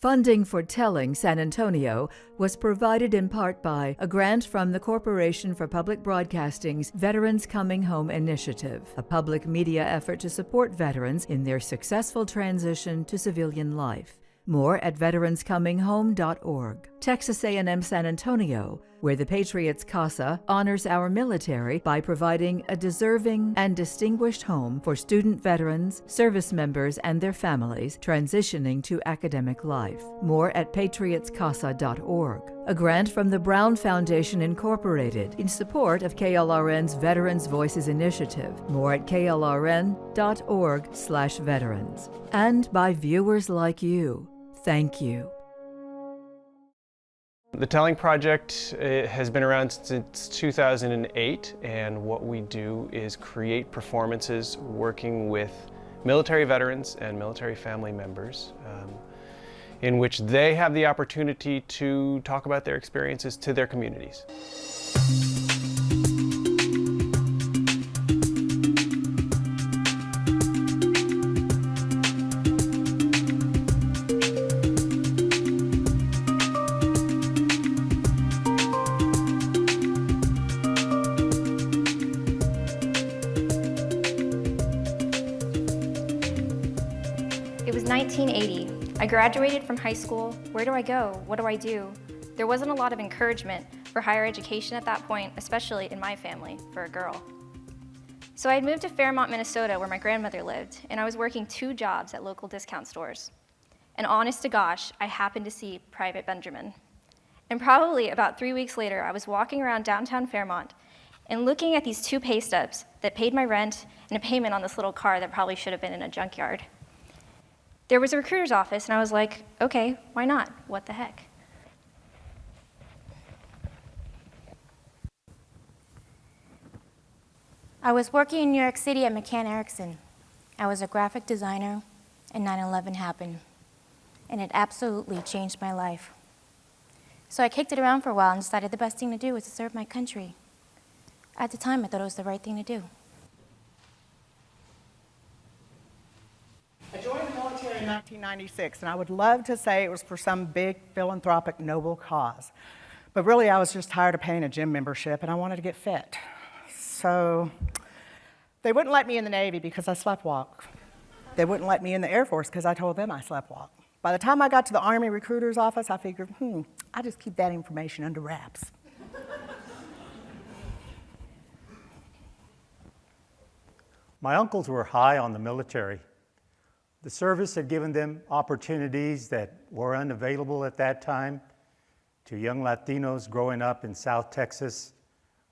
Funding for Telling San Antonio was provided in part by a grant from the Corporation for Public Broadcasting's Veterans Coming Home Initiative, a public media effort to support veterans in their successful transition to civilian life. More at veteranscominghome.org. Texas A&M San Antonio, where the Patriots Casa honors our military by providing a deserving and distinguished home for student veterans, service members, and their families transitioning to academic life. More at patriotscasa.org. A grant from the Brown Foundation Incorporated in support of KLRN's Veterans Voices Initiative. More at klrn.org/veterans. And by viewers like you. Thank you. The Telling Project has been around since 2008, and what we do is create performances working with military veterans and military family members in which they have the opportunity to talk about their experiences to their communities. It was 1980. I graduated from high school. Where do I go? What do I do? There wasn't a lot of encouragement for higher education at that point, especially in my family, for a girl. So I had moved to Fairmont, Minnesota, where my grandmother lived, and I was working 2 jobs at local discount stores. And honest to gosh, I happened to see Private Benjamin. And probably about 3 weeks later, I was walking around downtown Fairmont and looking at these 2 pay stubs that paid my rent and a payment on this little car that probably should have been in a junkyard. There was a recruiter's office, and I was like, okay, why not? What the heck? I was working in New York City at McCann Erickson. I was a graphic designer, and 9/11 happened, and it absolutely changed my life. So I kicked it around for a while and decided the best thing to do was to serve my country. At the time, I thought it was the right thing to do. I joined the military in 1996, and I would love to say it was for some big philanthropic noble cause. But really, I was just tired of paying a gym membership, and I wanted to get fit. So they wouldn't let me in the Navy because I sleptwalk. They wouldn't let me in the Air Force because I told them I sleptwalk. By the time I got to the Army recruiter's office, I figured, I'll just keep that information under wraps. My uncles were high on the military. The service had given them opportunities that were unavailable at that time to young Latinos growing up in South Texas,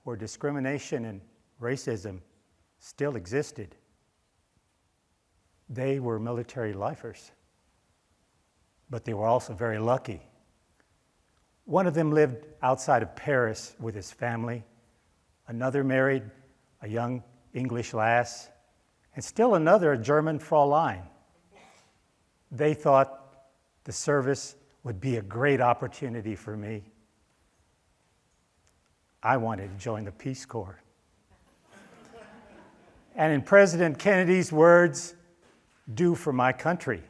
where discrimination and racism still existed. They were military lifers, but they were also very lucky. One of them lived outside of Paris with his family. Another married a young English lass, and still another a German Fräulein. They thought the service would be a great opportunity for me. I wanted to join the Peace Corps. And in President Kennedy's words, do for my country.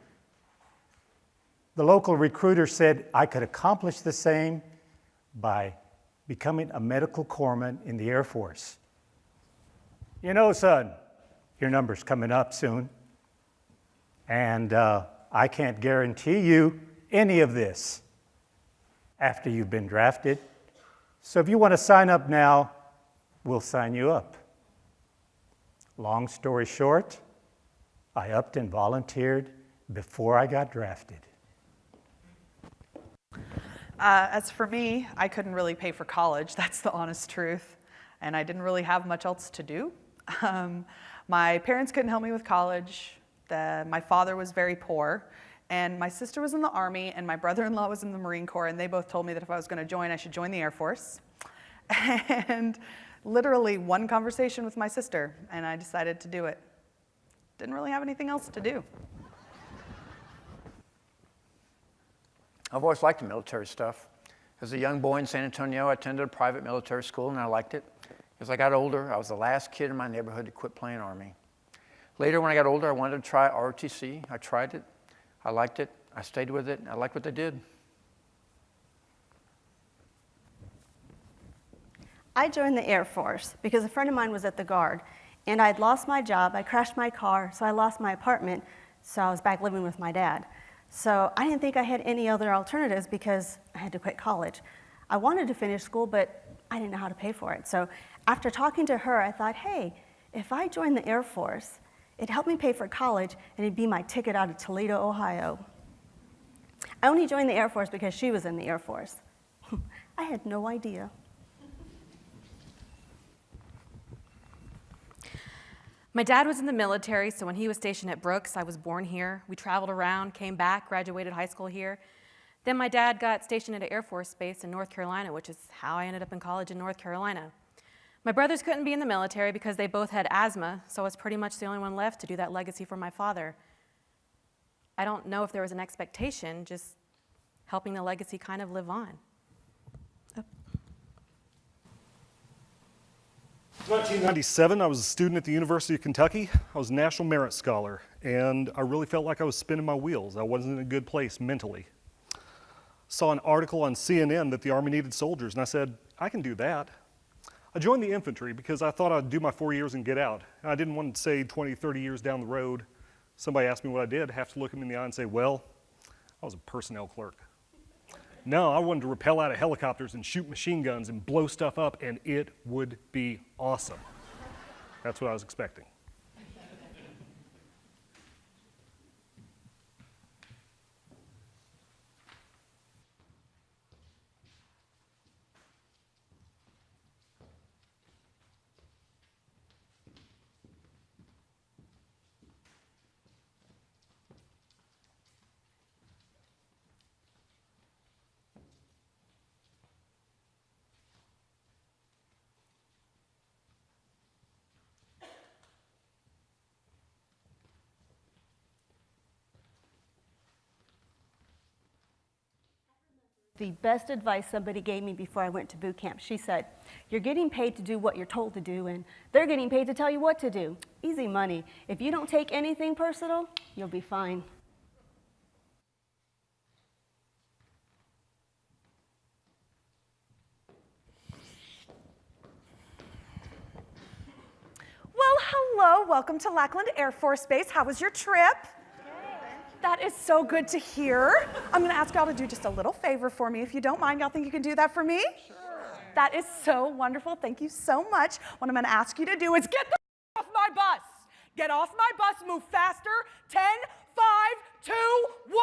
The local recruiter said I could accomplish the same by becoming a medical corpsman in the Air Force. You know, son, your number's coming up soon, and I can't guarantee you any of this after you've been drafted. So if you want to sign up now, we'll sign you up. Long story short, I upped and volunteered before I got drafted. As for me, I couldn't really pay for college, that's the honest truth, and I didn't really have much else to do. My parents couldn't help me with college. My father was very poor, and my sister was in the Army, and my brother-in-law was in the Marine Corps, and they both told me that if I was going to join, I should join the Air Force. And literally one conversation with my sister, and I decided to do it. Didn't really have anything else to do. I've always liked the military stuff. As a young boy in San Antonio, I attended a private military school, and I liked it. As I got older, I was the last kid in my neighborhood to quit playing Army. Later, when I got older, I wanted to try ROTC. I tried it. I liked it. I stayed with it. I like what they did. I joined the Air Force because a friend of mine was at the Guard, and I'd lost my job. I crashed my car, so I lost my apartment, so I was back living with my dad. So I didn't think I had any other alternatives because I had to quit college. I wanted to finish school, but I didn't know how to pay for it. So after talking to her, I thought, hey, if I joined the Air Force, it'd help me pay for college, and it'd be my ticket out of Toledo, Ohio. I only joined the Air Force because she was in the Air Force. I had no idea. My dad was in the military, so when he was stationed at Brooks, I was born here. We traveled around, came back, graduated high school here. Then my dad got stationed at an Air Force base in North Carolina, which is how I ended up in college in North Carolina. My brothers couldn't be in the military because they both had asthma, so I was pretty much the only one left to do that legacy for my father. I don't know if there was an expectation, just helping the legacy kind of live on. 1997, I was a student at the University of Kentucky. I was a National Merit Scholar, and I really felt like I was spinning my wheels. I wasn't in a good place mentally. Saw an article on CNN that the Army needed soldiers, and I said, I can do that. I joined the infantry because I thought I'd do my 4 years and get out. And I didn't want to say 20, 30 years down the road, somebody asked me what I did, have to look them in the eye and say, well, I was a personnel clerk. No, I wanted to rappel out of helicopters and shoot machine guns and blow stuff up, and it would be awesome. That's what I was expecting. The best advice somebody gave me before I went to boot camp, she said, you're getting paid to do what you're told to do, and they're getting paid to tell you what to do. Easy money. If you don't take anything personal, you'll be fine. Well, hello, welcome to Lackland Air Force Base. How was your trip? That is so good to hear. I'm gonna ask y'all to do just a little favor for me, if you don't mind. Y'all think you can do that for me? Sure. That is so wonderful, thank you so much. What I'm gonna ask you to do is get the off my bus. Get off my bus, move faster. 10, 5, 2, 1.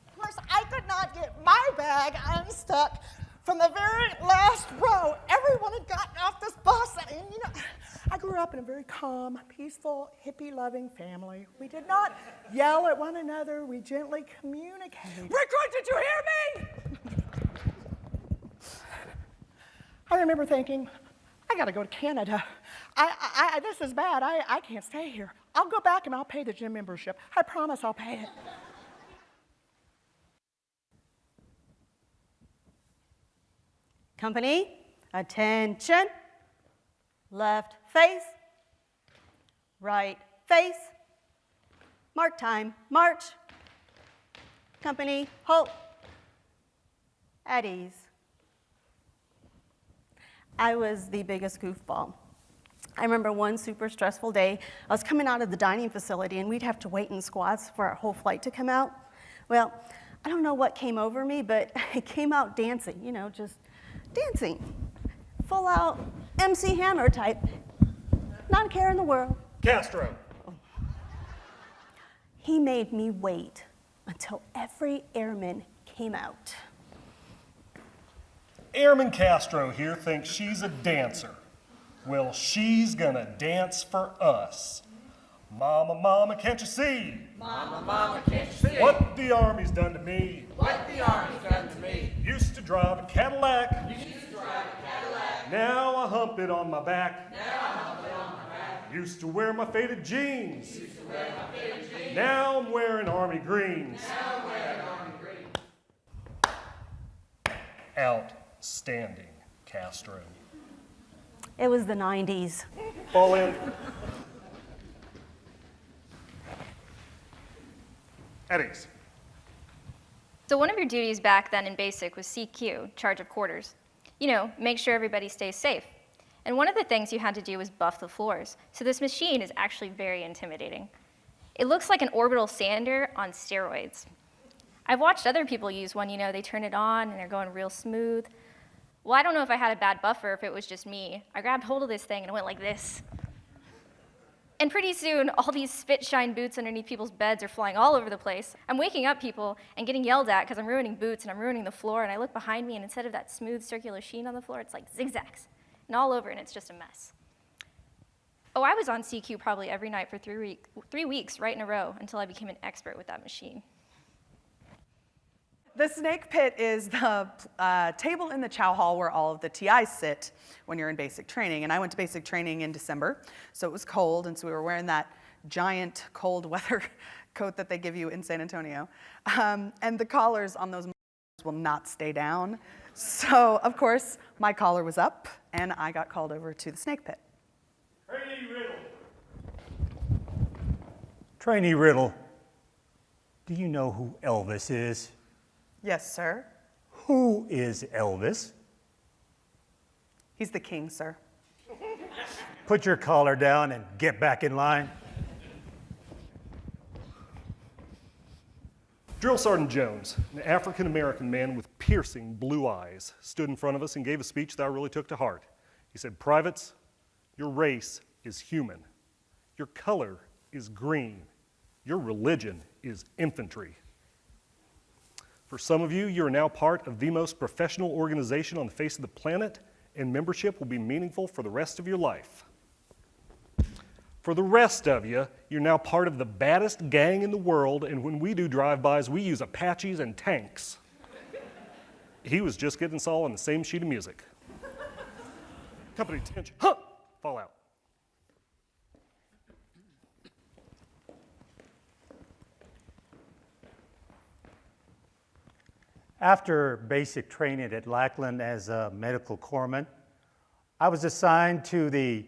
Of course, I could not get my bag unstuck from the very last row. Everyone had gotten off this bus, and you know, I grew up in a very calm, peaceful, hippie-loving family. We did not yell at one another. We gently communicated. Recruit, did you hear me? I remember thinking, I got to go to Canada. This is bad. I can't stay here. I'll go back and I'll pay the gym membership. I promise I'll pay it. Company, attention. Left face, right face. Mark time, march. Company, halt. At ease. I was the biggest goofball. I remember one super stressful day. I was coming out of the dining facility, and we'd have to wait in squads for our whole flight to come out. Well, I don't know what came over me, but I came out dancing, you know, just dancing. Full out MC Hammer type. Not a care in the world. Castro. He made me wait until every airman came out. Airman Castro here thinks she's a dancer. Well, she's gonna dance for us. Mama, mama, can't you see? Mama, mama, can't you see? What the Army's done to me. What the Army's done to me. Used to drive a Cadillac. Used to drive a Cadillac. Now I hump it on my back. Now I hump it on my back. Used to wear my faded jeans. Used to wear my faded jeans. Now I'm wearing Army greens. Now I'm wearing Army greens. Outstanding, Castro. It was the 90s. Fall in. At ease. So one of your duties back then in basic was CQ, charge of quarters. You know, make sure everybody stays safe. And one of the things you had to do was buff the floors. So this machine is actually very intimidating. It looks like an orbital sander on steroids. I've watched other people use one, you know, they turn it on and they're going real smooth. Well, I don't know if I had a bad buffer, if it was just me. I grabbed hold of this thing and it went like this. And pretty soon, all these spit-shine boots underneath people's beds are flying all over the place. I'm waking up people and getting yelled at because I'm ruining boots and I'm ruining the floor, and I look behind me and instead of that smooth circular sheen on the floor, it's like zigzags and all over, and it's just a mess. Oh, I was on CQ probably every night for 3 weeks right in a row until I became an expert with that machine. The snake pit is the table in the chow hall where all of the TIs sit when you're in basic training. And I went to basic training in December, so it was cold, and so we were wearing that giant cold weather coat that they give you in San Antonio. And the collars on those will not stay down. So, of course, my collar was up, and I got called over to the snake pit. Trainee Riddle. Trainee Riddle, do you know who Elvis is? Yes, sir. Who is Elvis? He's the king, sir. Put your collar down and get back in line. Drill Sergeant Jones, an African-American man with piercing blue eyes, stood in front of us and gave a speech that I really took to heart. He said, "Privates, your race is human. Your color is green. Your religion is infantry. For some of you, you're now part of the most professional organization on the face of the planet, and membership will be meaningful for the rest of your life. For the rest of you, you're now part of the baddest gang in the world, and when we do drive-bys, we use Apaches and tanks." He was just getting us all on the same sheet of music. Company attention. Huh! Fall out. After basic training at Lackland as a medical corpsman, I was assigned to the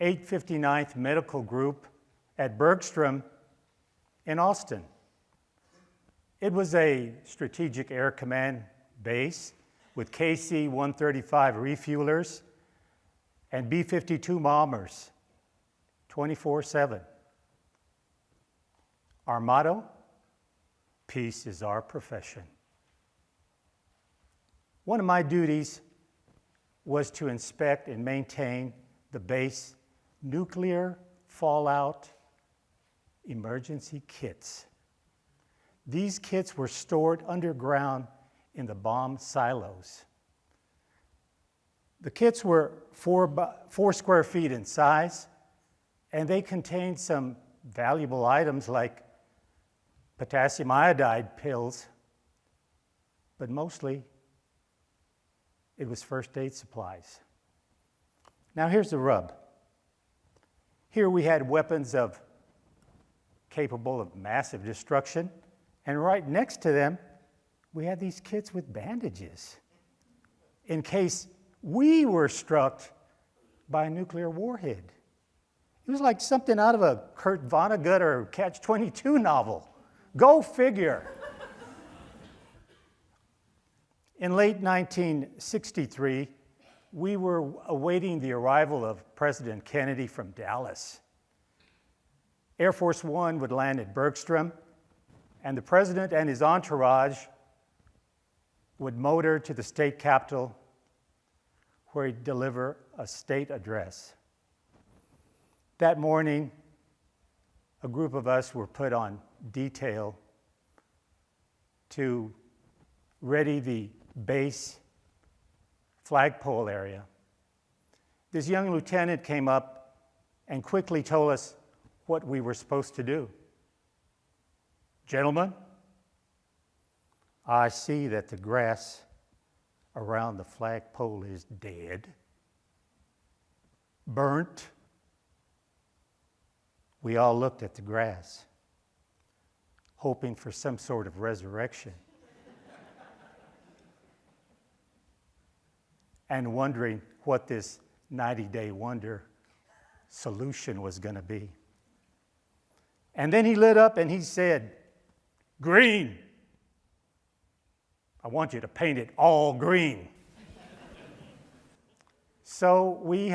859th Medical Group at Bergstrom in Austin. It was a strategic air command base with KC-135 refuelers and B-52 bombers, 24/7. Our motto: peace is our profession. One of my duties was to inspect and maintain the base nuclear fallout emergency kits. These kits were stored underground in the bomb silos. The kits were 4 square feet in size, and they contained some valuable items like potassium iodide pills, but mostly it was first aid supplies. Now here's the rub. Here we had weapons capable of massive destruction, and right next to them, we had these kits with bandages in case we were struck by a nuclear warhead. It was like something out of a Kurt Vonnegut or Catch-22 novel. Go figure. In late 1963, we were awaiting the arrival of President Kennedy from Dallas. Air Force One would land at Bergstrom, and the president and his entourage would motor to the state capitol where he'd deliver a state address. That morning, a group of us were put on detail to ready the base flagpole area. This young lieutenant came up and quickly told us what we were supposed to do. "Gentlemen, I see that the grass around the flagpole is dead, burnt." We all looked at the grass, hoping for some sort of resurrection, and wondering what this 90-day wonder solution was going to be. And then he lit up and he said, "Green, I want you to paint it all green. So we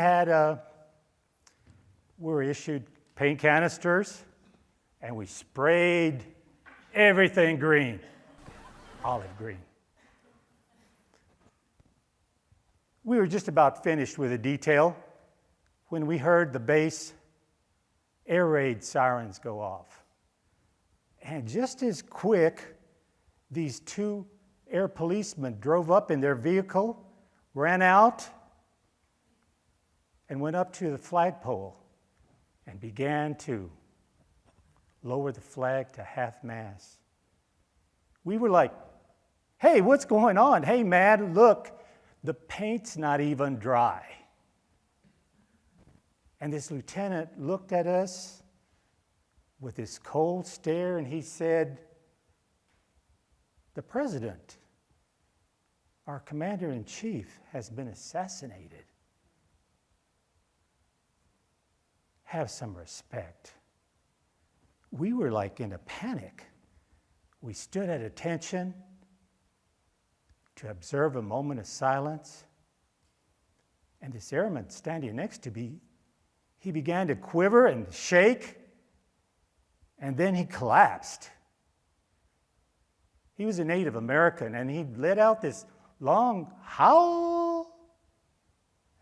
were issued paint canisters, and we sprayed everything green, olive green. We were just about finished with the detail when we heard the base air raid sirens go off. And just as quick, these two air policemen drove up in their vehicle, ran out, and went up to the flagpole and began to lower the flag to half-mast. We were like, hey, what's going on? Hey, man, look, the paint's not even dry. And this lieutenant looked at us with this cold stare, and he said, the president, our commander-in-chief, has been assassinated. Have some respect. We were like in a panic. We stood at attention to observe a moment of silence. And this airman standing next to me, he began to quiver and shake, and then he collapsed. He was a Native American, and he let out this long howl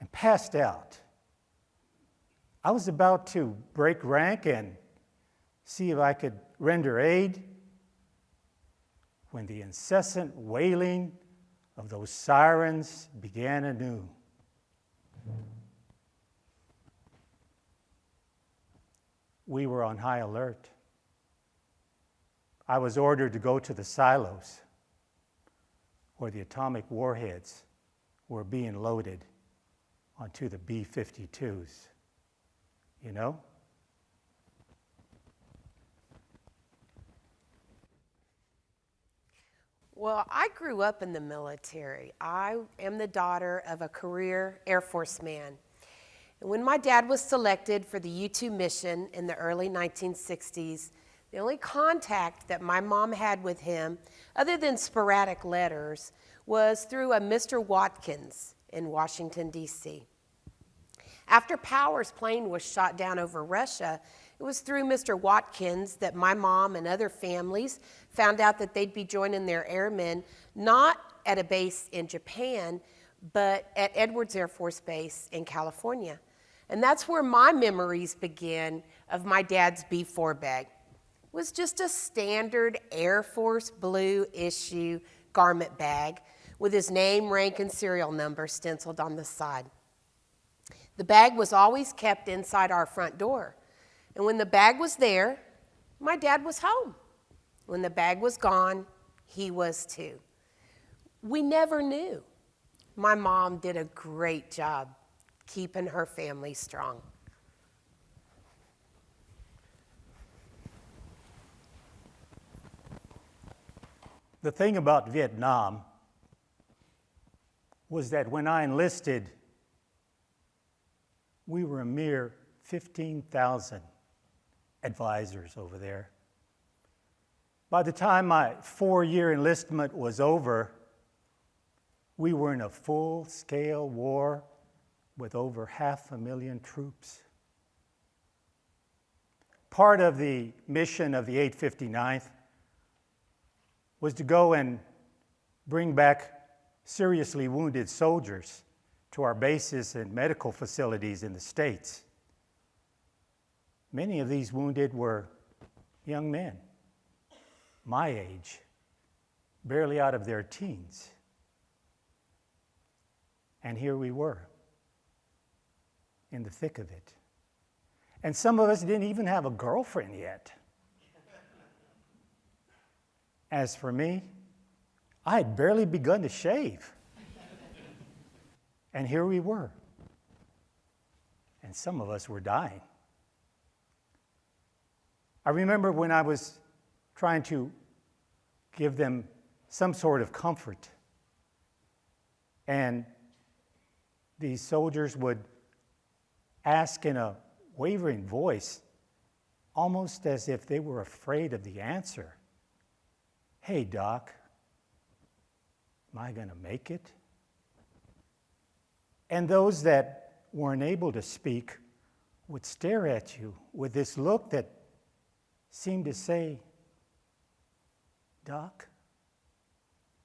and passed out. I was about to break rank and see if I could render aid when the incessant wailing of those sirens began anew. We were on high alert. I was ordered to go to the silos where the atomic warheads were being loaded onto the B-52s. You know? Well, I grew up in the military. I am the daughter of a career Air Force man. And when my dad was selected for the U-2 mission in the early 1960s, the only contact that my mom had with him, other than sporadic letters, was through a Mr. Watkins in Washington, D.C. After Power's plane was shot down over Russia, it was through Mr. Watkins that my mom and other families found out that they'd be joining their airmen, not at a base in Japan, but at Edwards Air Force Base in California. And that's where my memories begin of my dad's B-4 bag. It was just a standard Air Force blue issue garment bag with his name, rank, and serial number stenciled on the side. The bag was always kept inside our front door. And when the bag was there, my dad was home. When the bag was gone, he was too. We never knew. My mom did a great job keeping her family strong. The thing about Vietnam was that when I enlisted, we were a mere 15,000 advisors over there. By the time my 4-year enlistment was over, we were in a full-scale war with over 500,000 troops. Part of the mission of the 859th was to go and bring back seriously wounded soldiers to our bases and medical facilities in the States. Many of these wounded were young men, my age, barely out of their teens. And here we were, in the thick of it. And some of us didn't even have a girlfriend yet. As for me, I had barely begun to shave. And here we were. And some of us were dying. I remember when I was trying to give them some sort of comfort, and these soldiers would ask in a wavering voice, almost as if they were afraid of the answer, "Hey, Doc, Am I going to make it? And those that weren't able to speak would stare at you with this look that seemed to say, Doc,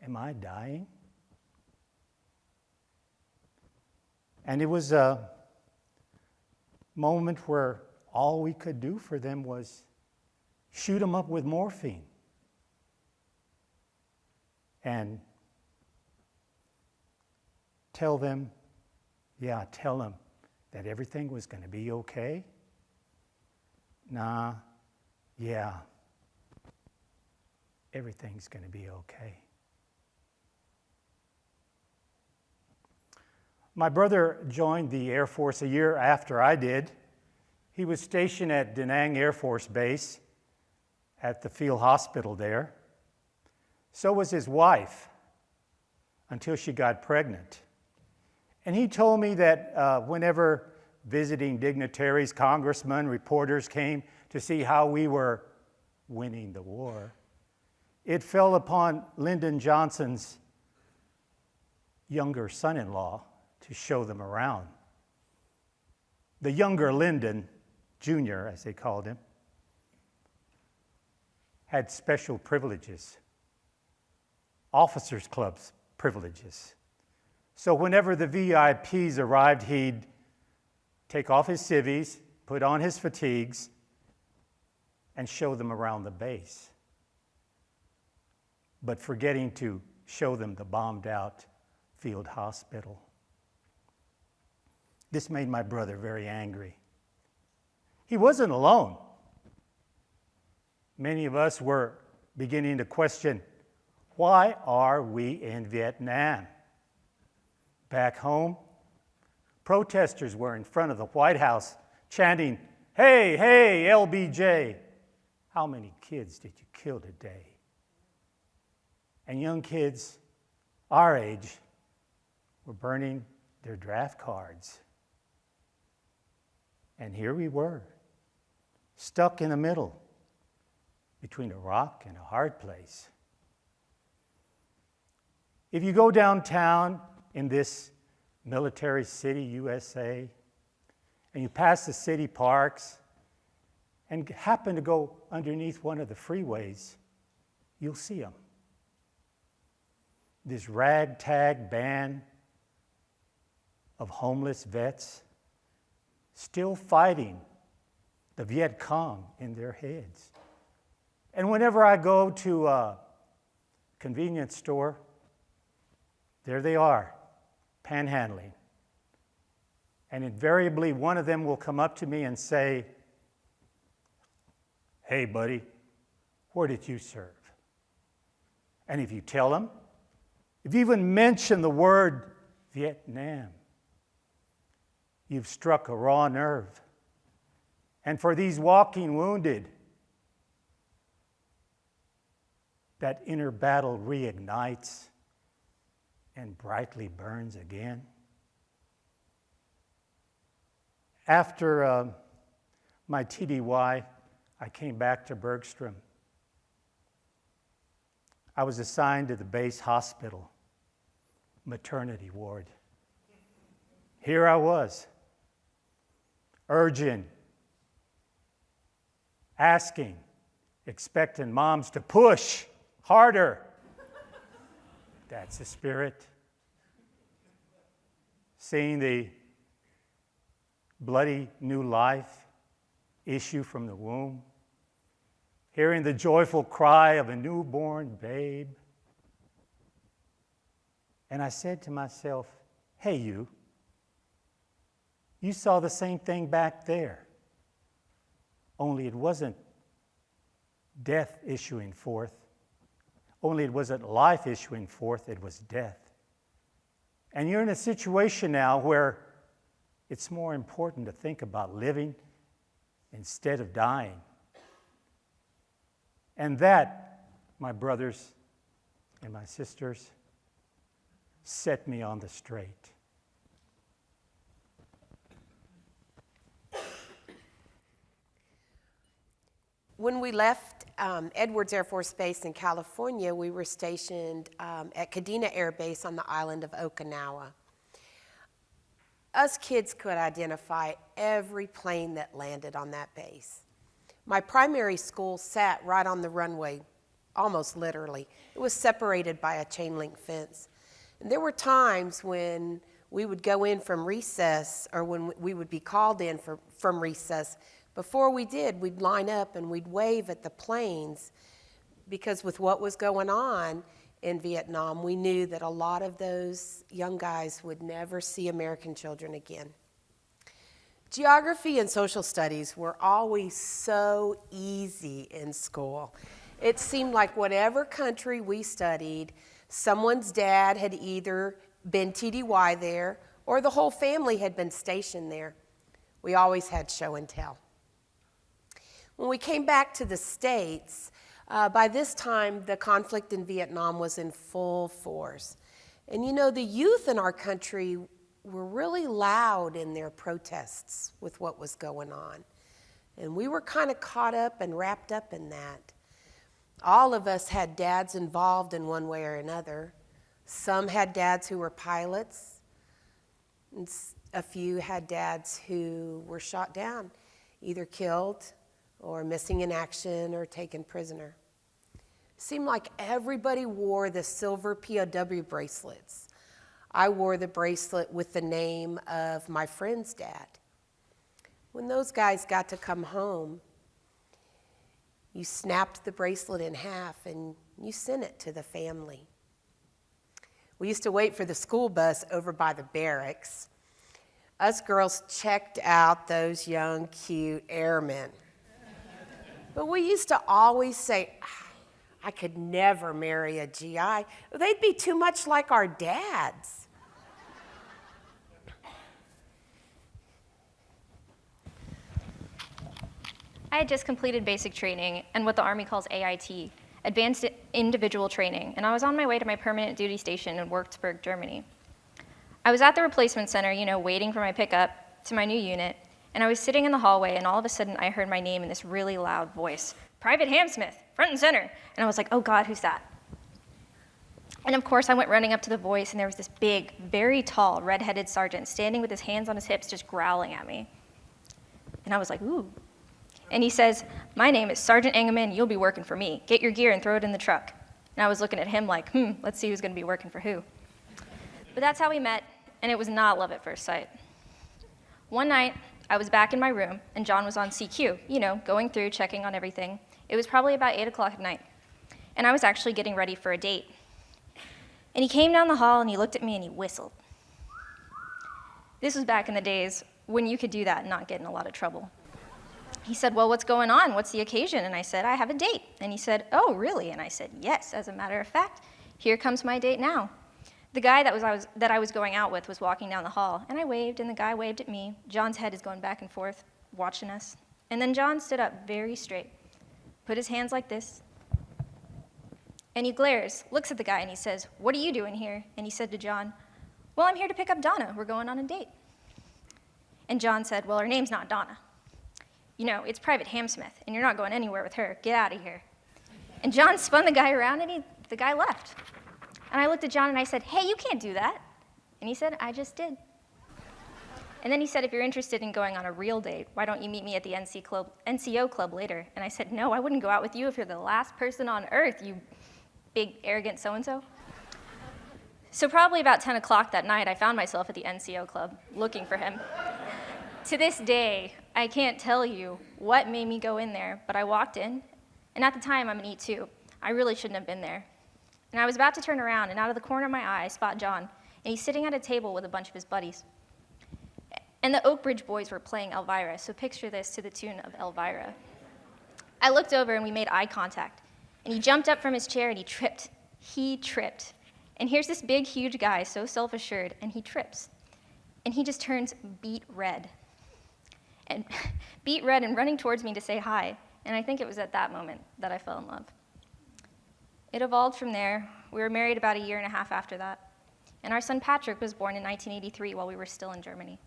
am I dying? And it was a moment where all we could do for them was shoot them up with morphine. And tell them that everything was going to be okay. Everything's going to be okay. My brother joined the Air Force a year after I did. He was stationed at Da Nang Air Force Base at the field hospital there. So was his wife until she got pregnant. And he told me that whenever visiting dignitaries, congressmen, reporters came to see how we were winning the war, it fell upon Lyndon Johnson's younger son-in-law to show them around. The younger Lyndon, Jr., as they called him, had special privileges, officers' clubs privileges. So whenever the VIPs arrived, he'd take off his civvies, put on his fatigues, and show them around the base, but forgetting to show them the bombed-out field hospital. This made my brother very angry. He wasn't alone. Many of us were beginning to question, why are we in Vietnam? Back home, protesters were in front of the White House chanting, "Hey, hey, LBJ, how many kids did you kill today?" And young kids our age were burning their draft cards. And here we were, stuck in the middle between a rock and a hard place. If you go downtown in this military city, USA, and you pass the city parks and happen to go underneath one of the freeways, you'll see them. This ragtag band of homeless vets still fighting the Viet Cong in their heads. And whenever I go to a convenience store, there they are, panhandling. And invariably, one of them will come up to me and say, "Hey, buddy, where did you serve?" And if you tell them, if you even mention the word Vietnam, you've struck a raw nerve. And for these walking wounded, that inner battle reignites and brightly burns again. After my TDY, I came back to Bergstrom. I was assigned to the base hospital maternity ward. Here I was, urging, asking, expecting moms to push harder. That's the spirit. Seeing the bloody new life issue from the womb, hearing the joyful cry of a newborn babe. And I said to myself, "Hey, you saw the same thing back there, only it wasn't death issuing forth, only it wasn't life issuing forth, it was death. And you're in a situation now where it's more important to think about living instead of dying." And that, my brothers and my sisters, set me on the straight. When we left Edwards Air Force Base in California, we were stationed at Kadena Air Base on the island of Okinawa. Us kids could identify every plane that landed on that base. My primary school sat right on the runway, almost literally. It was separated by a chain link fence. And there were times when we would go in from recess, or when we would be called in from recess. Before we did, we'd line up and we'd wave at the planes, because with what was going on in Vietnam, we knew that a lot of those young guys would never see American children again. Geography and social studies were always so easy in school. It seemed like whatever country we studied, someone's dad had either been TDY there or the whole family had been stationed there. We always had show and tell. When we came back to the States, by this time the conflict in Vietnam was in full force. And you know, the youth in our country were really loud in their protests with what was going on. And we were kind of caught up and wrapped up in that. All of us had dads involved in one way or another. Some had dads who were pilots, and a few had dads who were shot down, either killed or missing in action or taken prisoner. Seemed like everybody wore the silver POW bracelets. I wore the bracelet with the name of my friend's dad. When those guys got to come home, you snapped the bracelet in half and you sent it to the family. We used to wait for the school bus over by the barracks. Us girls checked out those young, cute airmen. But we used to always say, I could never marry a GI. They'd be too much like our dads. I had just completed basic training and what the Army calls AIT, Advanced Individual Training, and I was on my way to my permanent duty station in Würzburg, Germany. I was at the replacement center, waiting for my pickup to my new unit, and I was sitting in the hallway, and all of a sudden I heard my name in this really loud voice, Private Hamsmith, front and center, and I was like, oh God, who's that? And of course I went running up to the voice, and there was this big, very tall, red-headed sergeant standing with his hands on his hips just growling at me. And I was like, ooh. And he says, my name is Sergeant Engelman, you'll be working for me. Get your gear and throw it in the truck. And I was looking at him like, let's see who's gonna be working for who. But that's how we met, and it was not love at first sight. One night, I was back in my room, and John was on CQ, going through, checking on everything. It was probably about 8 o'clock at night, and I was actually getting ready for a date. And he came down the hall, and he looked at me, and he whistled. This was back in the days when you could do that and not get in a lot of trouble. He said, well, what's going on? What's the occasion? And I said, I have a date. And he said, oh, really? And I said, yes, as a matter of fact, here comes my date now. The guy that I was going out with was walking down the hall, and I waved, and the guy waved at me. John's head is going back and forth, watching us. And then John stood up very straight, put his hands like this, and he glares, looks at the guy, and he says, what are you doing here? And he said to John, well, I'm here to pick up Donna. We're going on a date. And John said, well, her name's not Donna. It's Private Hamsmith, and you're not going anywhere with her. Get out of here. And John spun the guy around, and the guy left. And I looked at John, and I said, hey, you can't do that. And he said, I just did. And then he said, if you're interested in going on a real date, why don't you meet me at the NCO club later? And I said, no, I wouldn't go out with you if you're the last person on earth, you big, arrogant so-and-so. So probably about 10 o'clock that night, I found myself at the NCO club looking for him. To this day, I can't tell you what made me go in there, but I walked in, and at the time, I'm an E2. I really shouldn't have been there. And I was about to turn around, and out of the corner of my eye, I spot John, and he's sitting at a table with a bunch of his buddies. And the Oak Ridge boys were playing Elvira, so picture this to the tune of Elvira. I looked over, and we made eye contact, and he jumped up from his chair, and he tripped. He tripped. And here's this big, huge guy, so self-assured, and he trips. And he just turns beet red. And beet red and running towards me to say hi. And I think it was at that moment that I fell in love. It evolved from there. We were married about 1.5 years after that. And our son Patrick was born in 1983 while we were still in Germany.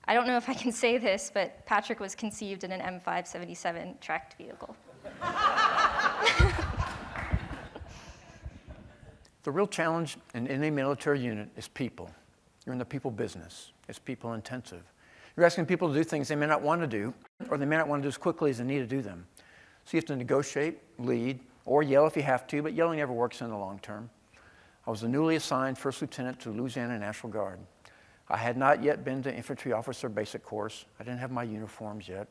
I don't know if I can say this, but Patrick was conceived in an M577 tracked vehicle. The real challenge in any military unit is people. You're in the people business. It's people intensive. You're asking people to do things they may not want to do, or they may not want to do as quickly as they need to do them. So you have to negotiate, lead, or yell if you have to, but yelling never works in the long term. I was a newly assigned first lieutenant to Louisiana National Guard. I had not yet been to infantry officer basic course. I didn't have my uniforms yet.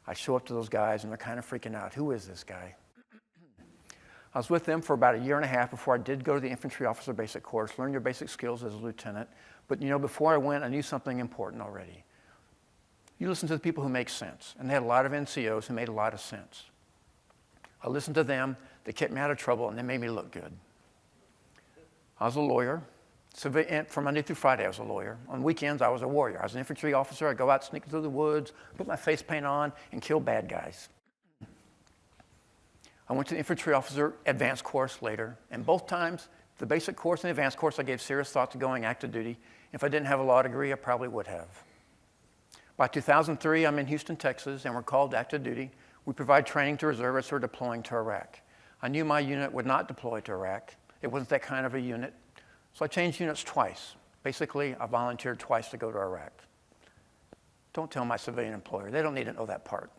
I show up to those guys and they're kind of freaking out. Who is this guy? I was with them for about a year and a half before I did go to the infantry officer basic course, learn your basic skills as a lieutenant. But before I went, I knew something important already. You listen to the people who make sense, and they had a lot of NCOs who made a lot of sense. I listened to them, they kept me out of trouble, and they made me look good. I was a lawyer. From Monday through Friday, I was a lawyer. On weekends, I was a warrior. I was an infantry officer. I'd go out sneaking through the woods, put my face paint on, and kill bad guys. I went to the infantry officer advanced course later, and both times, the basic course and the advanced course, I gave serious thought to going active duty. If I didn't have a law degree, I probably would have. By 2003, I'm in Houston, Texas, and we're called to active duty. We provide training to reservists who are deploying to Iraq. I knew my unit would not deploy to Iraq. It wasn't that kind of a unit. So I changed units twice. Basically, I volunteered twice to go to Iraq. Don't tell my civilian employer. They don't need to know that part.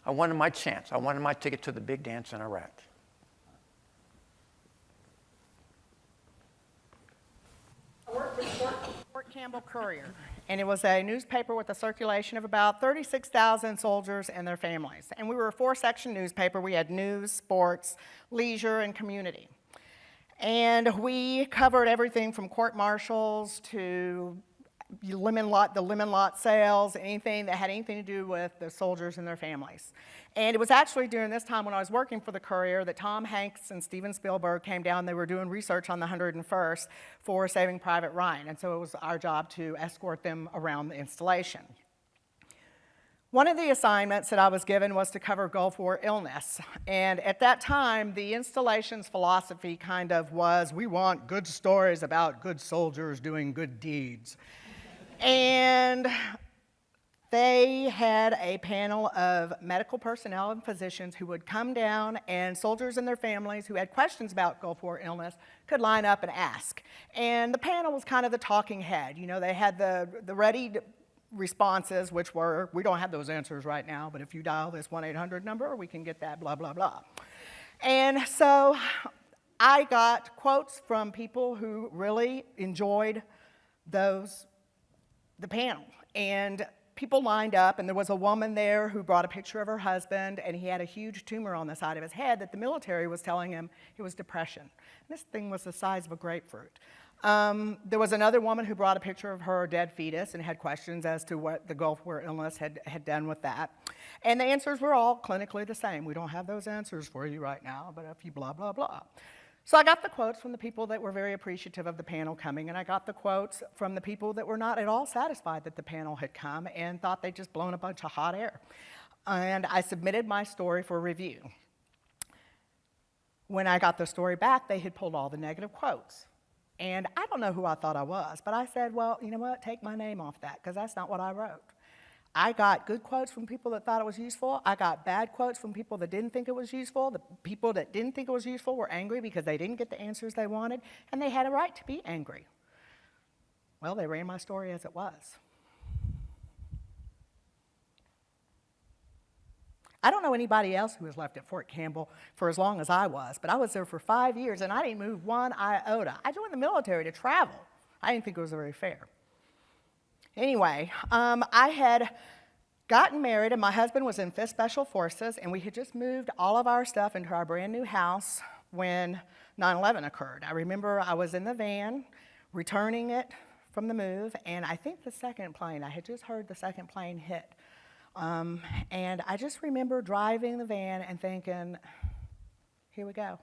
I wanted my chance. I wanted my ticket to the big dance in Iraq. I worked for Fort Campbell Courier, and it was a newspaper with a circulation of about 36,000 soldiers and their families. And we were a 4-section newspaper. We had news, sports, leisure, and community. And we covered everything from court-martials to the lemon lot sales, anything that had anything to do with the soldiers and their families. And it was actually during this time when I was working for the Courier that Tom Hanks and Steven Spielberg came down. They were doing research on the 101st for Saving Private Ryan, and so it was our job to escort them around the installation. One of the assignments that I was given was to cover Gulf War illness. And at that time, the installation's philosophy kind of was, we want good stories about good soldiers doing good deeds. And they had a panel of medical personnel and physicians who would come down, and soldiers and their families who had questions about Gulf War illness could line up and ask. And the panel was kind of the talking head. They had the ready responses, which were, we don't have those answers right now, but if you dial this 1-800 number, we can get that, blah, blah, blah. And so I got quotes from people who really enjoyed the panel. And people lined up, and there was a woman there who brought a picture of her husband, and he had a huge tumor on the side of his head that the military was telling him it was depression. And this thing was the size of a grapefruit. There was another woman who brought a picture of her dead fetus and had questions as to what the Gulf War illness had done with that. And the answers were all clinically the same. We don't have those answers for you right now, but if you blah, blah, blah. So I got the quotes from the people that were very appreciative of the panel coming, and I got the quotes from the people that were not at all satisfied that the panel had come and thought they'd just blown a bunch of hot air. And I submitted my story for review. When I got the story back, they had pulled all the negative quotes. And I don't know who I thought I was, but I said, well, you know what, take my name off that, because that's not what I wrote. I got good quotes from people that thought it was useful. I got bad quotes from people that didn't think it was useful. The people that didn't think it was useful were angry because they didn't get the answers they wanted, and they had a right to be angry. Well, they ran my story as it was. I don't know anybody else who was left at Fort Campbell for as long as I was, but I was there for 5 years, and I didn't move one iota. I joined the military to travel. I didn't think it was very fair. Anyway, I had gotten married, and my husband was in 5th Special Forces, and we had just moved all of our stuff into our brand new house when 9/11 occurred. I remember I was in the van, returning it from the move, and I think the second plane, I had just heard the second plane hit. And I just remember driving the van and thinking, here we go.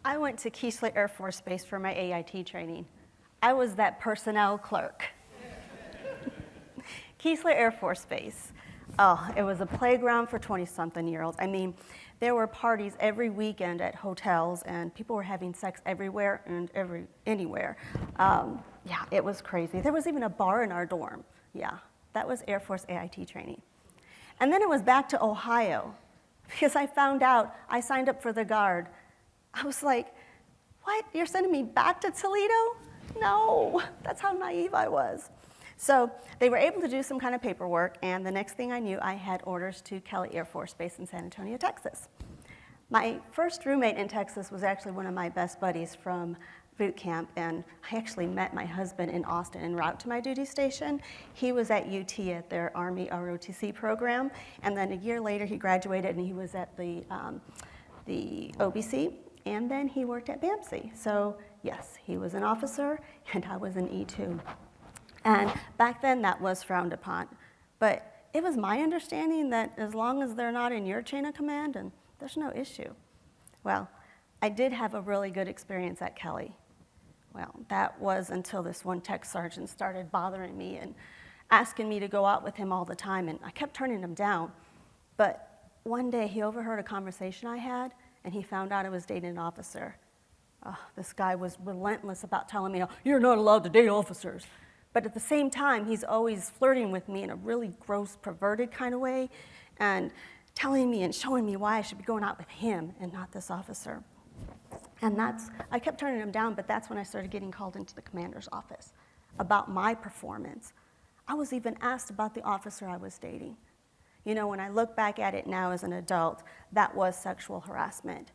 I went to Keesler Air Force Base for my AIT training. I was that personnel clerk. Keesler Air Force Base. Oh, it was a playground for 20-something-year-olds. I mean, there were parties every weekend at hotels, and people were having sex everywhere and anywhere. Yeah, it was crazy. There was even a bar in our dorm. Yeah, that was Air Force AIT training. And then it was back to Ohio, because I found out I signed up for the Guard. I was like, what? You're sending me back to Toledo? No, that's how naive I was. So they were able to do some kind of paperwork, and the next thing I knew, I had orders to Kelly Air Force Base in San Antonio, Texas. My first roommate in Texas was actually one of my best buddies from boot camp, and I actually met my husband in Austin en route to my duty station. He was at UT at their Army ROTC program, and then a year later he graduated and he was at the OBC, and then he worked at BAMC. So yes, he was an officer and I was an E2. And back then that was frowned upon. But it was my understanding that as long as they're not in your chain of command, and there's no issue. Well, I did have a really good experience at Kelly. Well, that was until this one tech sergeant started bothering me and asking me to go out with him all the time, and I kept turning him down. But one day he overheard a conversation I had, and he found out I was dating an officer. Oh, this guy was relentless about telling me, you're not allowed to date officers. But at the same time, he's always flirting with me in a really gross, perverted kind of way, and telling me and showing me why I should be going out with him and not this officer. And I kept turning him down, but that's when I started getting called into the commander's office about my performance. I was even asked about the officer I was dating. You know, when I look back at it now as an adult, that was sexual harassment.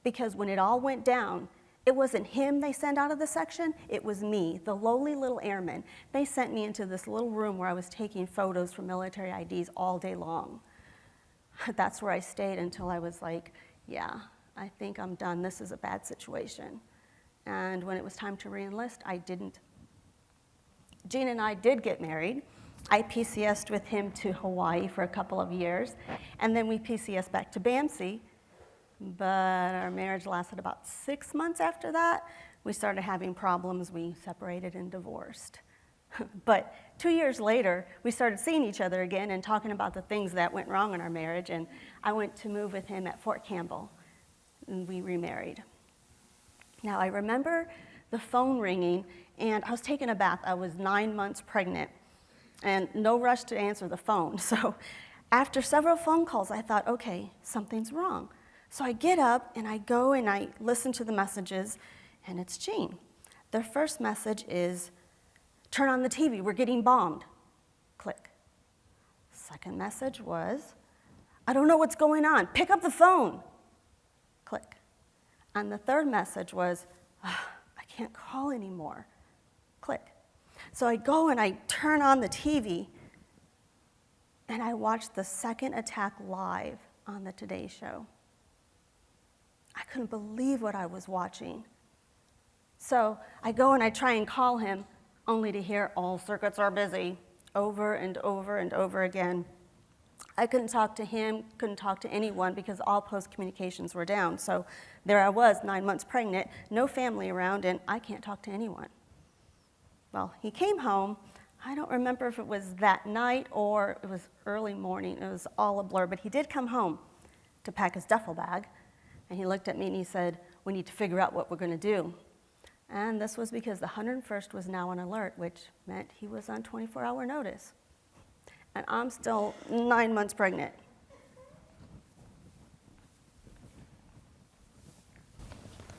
Because when it all went down, it wasn't him they sent out of the section, it was me, the lowly little airman. They sent me into this little room where I was taking photos for military IDs all day long. That's where I stayed until I was like, yeah, I think I'm done. This is a bad situation. And when it was time to re-enlist, I didn't. Gene and I did get married. I PCS'd with him to Hawaii for a couple of years, and then we PCS'd back to BAMC, but our marriage lasted about 6 months after that. We started having problems. We separated and divorced. But 2 years later, we started seeing each other again and talking about the things that went wrong in our marriage, and I went to move with him at Fort Campbell, and we remarried. Now, I remember the phone ringing, and I was taking a bath. I was 9 months pregnant, and no rush to answer the phone. So after several phone calls, I thought, okay, something's wrong. So I get up, and I go, and I listen to the messages, and it's Gene. Their first message is, turn on the TV, we're getting bombed. Click. Second message was, I don't know what's going on, pick up the phone. Click. And the third message was, I can't call anymore. Click. So I go and I turn on the TV, and I watch the second attack live on the Today Show. I couldn't believe what I was watching. So I go and I try and call him, only to hear all circuits are busy over and over and over again. I couldn't talk to him, couldn't talk to anyone because all post communications were down. So there I was, 9 months pregnant, no family around, and I can't talk to anyone. Well, he came home. I don't remember if it was that night or it was early morning. It was all a blur, but he did come home to pack his duffel bag. And he looked at me and he said, we need to figure out what we're going to do. And this was because the 101st was now on alert, which meant he was on 24-hour notice. And I'm still 9 months pregnant.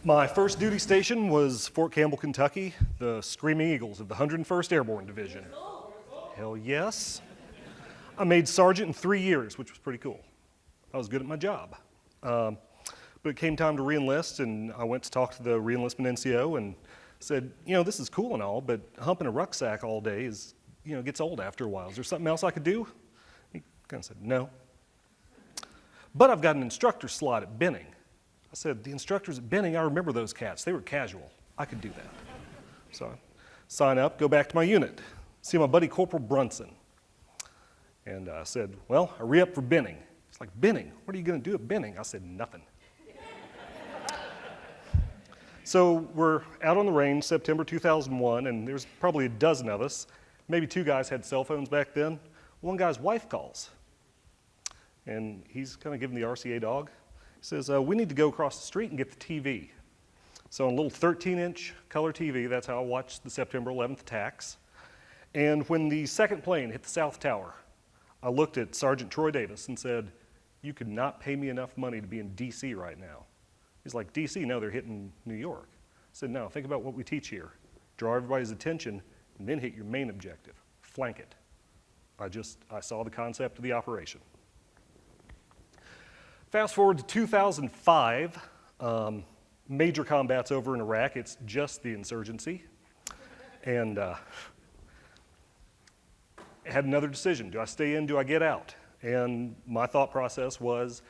My first duty station was Fort Campbell, Kentucky, the Screaming Eagles of the 101st Airborne Division. Hell yes. I made sergeant in 3 years, which was pretty cool. I was good at my job. But it came time to re-enlist, and I went to talk to the re-enlistment NCO and said, you know, this is cool and all, but humping a rucksack all day is, you know, gets old after a while. Is there something else I could do? He kind of said, no. But I've got an instructor slot at Benning. I said, the instructors at Benning, I remember those cats. They were casual. I could do that. So I sign up, go back to my unit, see my buddy Corporal Brunson. And I said, well, I re-up for Benning. He's like, Benning? What are you going to do at Benning? I said, nothing. So we're out on the range, September 2001, and there's probably a dozen of us. Maybe 2 guys had cell phones back then. One guy's wife calls. and he's kind of giving the RCA dog. He says, we need to go across the street and get the TV. So on a little 13-inch color TV, that's how I watched the September 11th attacks. And when the second plane hit the South Tower, I looked at Sergeant Troy Davis and said, you could not pay me enough money to be in D.C. right now. He's like, D.C., no, they're hitting New York. I said, no, think about what we teach here. Draw everybody's attention, and then hit your main objective, flank it. I saw the concept of the operation. Fast forward to 2005, major combat's over in Iraq. It's just the insurgency. And had another decision. Do I stay in, do I get out? And my thought process was,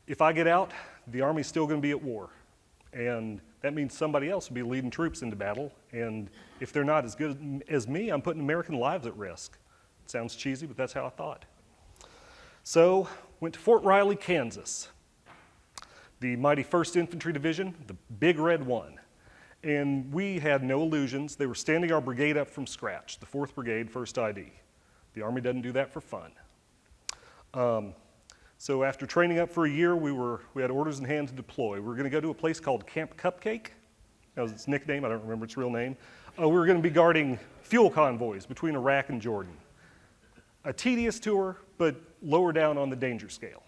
if I get out, the Army's still going to be at war. And that means somebody else will be leading troops into battle. And if they're not as good as me, I'm putting American lives at risk. It sounds cheesy, but that's how I thought. So, went to Fort Riley, Kansas. The mighty 1st Infantry Division, the Big Red One. And we had no illusions. They were standing our brigade up from scratch, the 4th Brigade, 1st ID. The Army doesn't do that for fun. So after training up for a year, we had orders in hand to deploy. We were going to go to a place called Camp Cupcake. That was its nickname. I don't remember its real name. We were going to be guarding fuel convoys between Iraq and Jordan. A tedious tour, but lower down on the danger scale.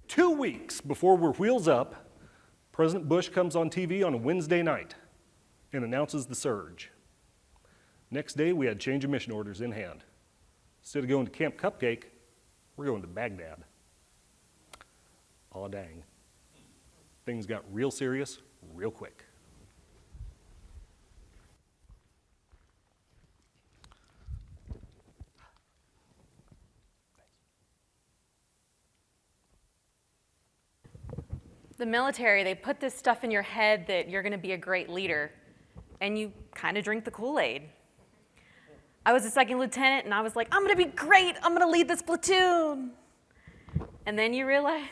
Two weeks before we're wheels up, President Bush comes on TV on a Wednesday night and announces the surge. Next day, we had change of mission orders in hand. Instead of going to Camp Cupcake, we're going to Baghdad. Aw dang. Things got real serious real quick. The military, they put this stuff in your head that you're going to be a great leader, and you kind of drink the Kool-Aid. I was a 2nd lieutenant, and I was like, I'm going to be great. I'm going to lead this platoon. And then you realize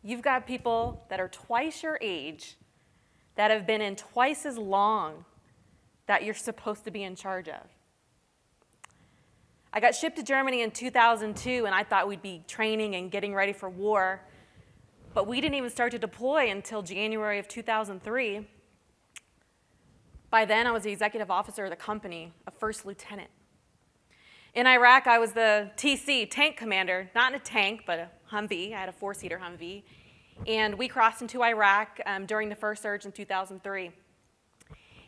you've got people that are twice your age that have been in twice as long that you're supposed to be in charge of. I got shipped to Germany in 2002, and I thought we'd be training and getting ready for war. But we didn't even start to deploy until January of 2003. By then, I was the executive officer of the company, a 1st lieutenant. In Iraq, I was the TC, tank commander, not in a tank, but a Humvee. I had a 4-seater Humvee. And we crossed into Iraq during the first surge in 2003.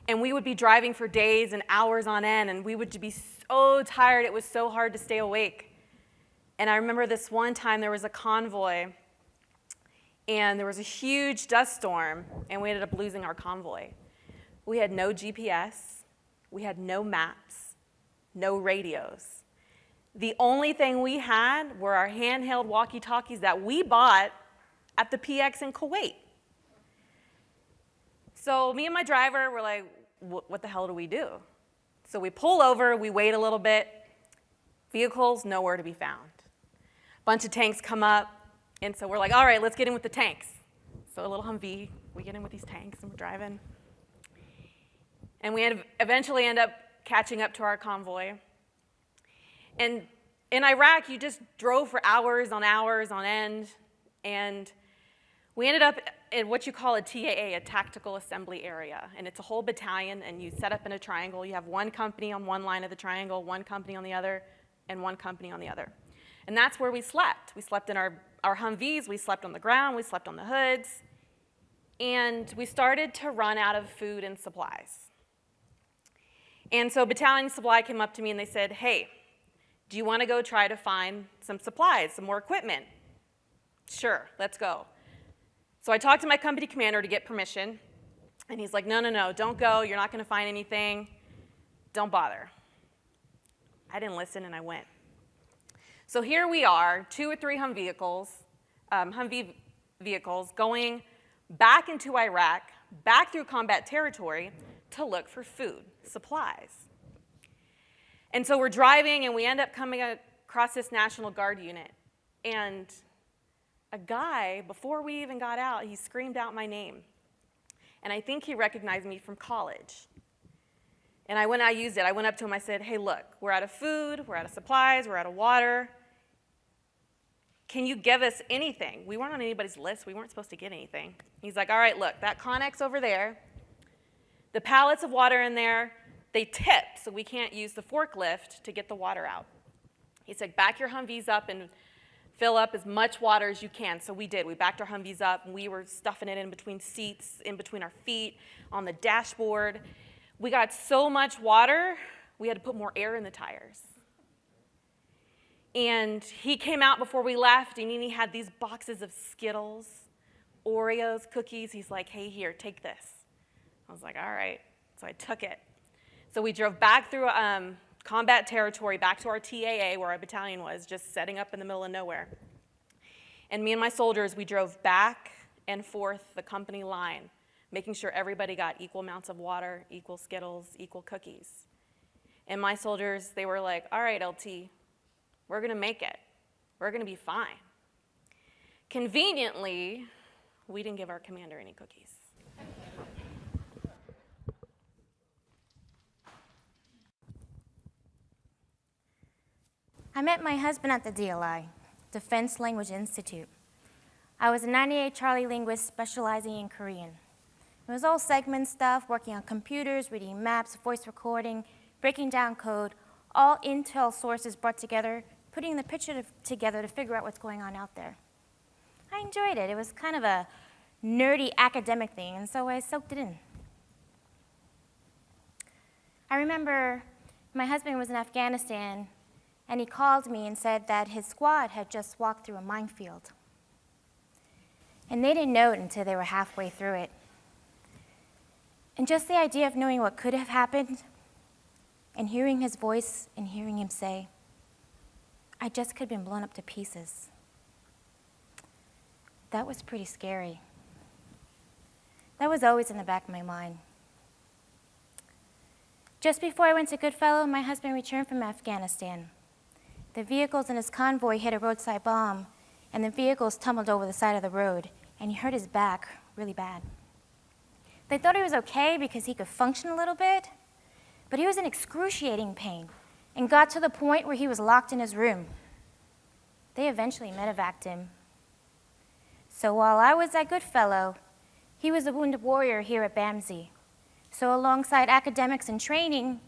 And we would be driving for days and hours on end, and we would be so tired, it was so hard to stay awake. And I remember this one time there was a convoy, and there was a huge dust storm, and we ended up losing our convoy. We had no GPS, we had no maps, no radios. The only thing we had were our handheld walkie-talkies that we bought at the PX in Kuwait. So me and my driver were like, what the hell do we do? So we pull over, we wait a little bit, vehicles nowhere to be found. Bunch of tanks come up, and so we're like, all right, let's get in with the tanks. So a little Humvee, we get in with these tanks and we're driving. And we eventually end up catching up to our convoy. And in Iraq, you just drove for hours on end. And we ended up in what you call a TAA, a tactical assembly area. And it's a whole battalion, and you set up in a triangle. You have one company on one line of the triangle, one company on the other, and one company on the other. And that's where we slept. We slept in our Humvees, we slept on the ground, we slept on the hoods, and we started to run out of food and supplies. And so battalion supply came up to me and they said, hey, do you want to go try to find some supplies, some more equipment? Sure, let's go. So I talked to my company commander to get permission, and he's like, no, don't go, you're not going to find anything, don't bother. I didn't listen and I went. So here we are, 2 or 3 Humvee vehicles going back into Iraq, back through combat territory to look for food, supplies. And so we're driving and we end up coming across this National Guard unit. And a guy, before we even got out, he screamed out my name. and I think he recognized me from college. And I used it. I went up to him, I said, hey, look, we're out of food, we're out of supplies, we're out of water. Can you give us anything? We weren't on anybody's list. We weren't supposed to get anything. He's like, all right, look, that Connex over there, the pallets of water in there, they tip, so we can't use the forklift to get the water out. He said, back your Humvees up and fill up as much water as you can. So we did. We backed our Humvees up, and we were stuffing it in between seats, in between our feet, on the dashboard. We got so much water, we had to put more air in the tires. And he came out before we left, and he had these boxes of Skittles, Oreos, cookies. He's like, hey, here, take this. I was like, all right. So I took it. So we drove back through combat territory, back to our TAA, where our battalion was, just setting up in the middle of nowhere. And me and my soldiers, we drove back and forth the company line, making sure everybody got equal amounts of water, equal Skittles, equal cookies. And my soldiers, they were like, all right, LT, we're going to make it. We're going to be fine. Conveniently, we didn't give our commander any cookies. I met my husband at the DLI, Defense Language Institute. I was a 98 Charlie linguist specializing in Korean. It was all segment stuff, working on computers, reading maps, voice recording, breaking down code, all intel sources brought together, putting the picture together to figure out what's going on out there. I enjoyed it. It was kind of a nerdy academic thing, and so I soaked it in. I remember my husband was in Afghanistan, and he called me and said that his squad had just walked through a minefield. And they didn't know it until they were halfway through it. And just the idea of knowing what could have happened, and hearing his voice and hearing him say, I just could have been blown up to pieces. That was pretty scary. That was always in the back of my mind. Just before I went to Goodfellow, my husband returned from Afghanistan. The vehicles in his convoy hit a roadside bomb, and the vehicles tumbled over the side of the road, and he hurt his back really bad. They thought he was okay because he could function a little bit, but he was in excruciating pain and got to the point where he was locked in his room. They eventually medevaced him. So while I was at Goodfellow, he was a wounded warrior here at BAMSI. So alongside academics and training,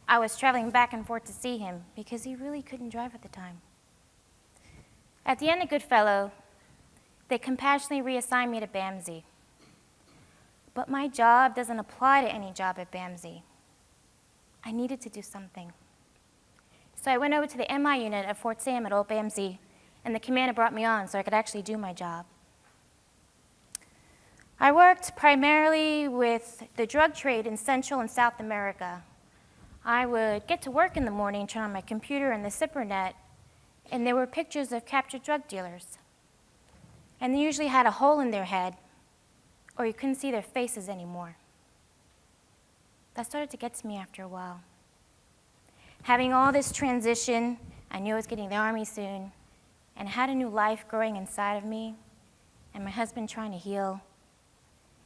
I was traveling back and forth to see him because he really couldn't drive at the time. At the end of Goodfellow, they compassionately reassigned me to BAMSI. But my job doesn't apply to any job at BAMSI. I needed to do something. So I went over to the MI unit at Fort Sam at Old BAMSI, and the commander brought me on so I could actually do my job. I worked primarily with the drug trade in Central and South America. I would get to work in the morning, turn on my computer and the ZipperNet, and there were pictures of captured drug dealers. And they usually had a hole in their head, or you couldn't see their faces anymore. That started to get to me after a while. Having all this transition, I knew I was getting the Army soon, and I had a new life growing inside of me, and my husband trying to heal,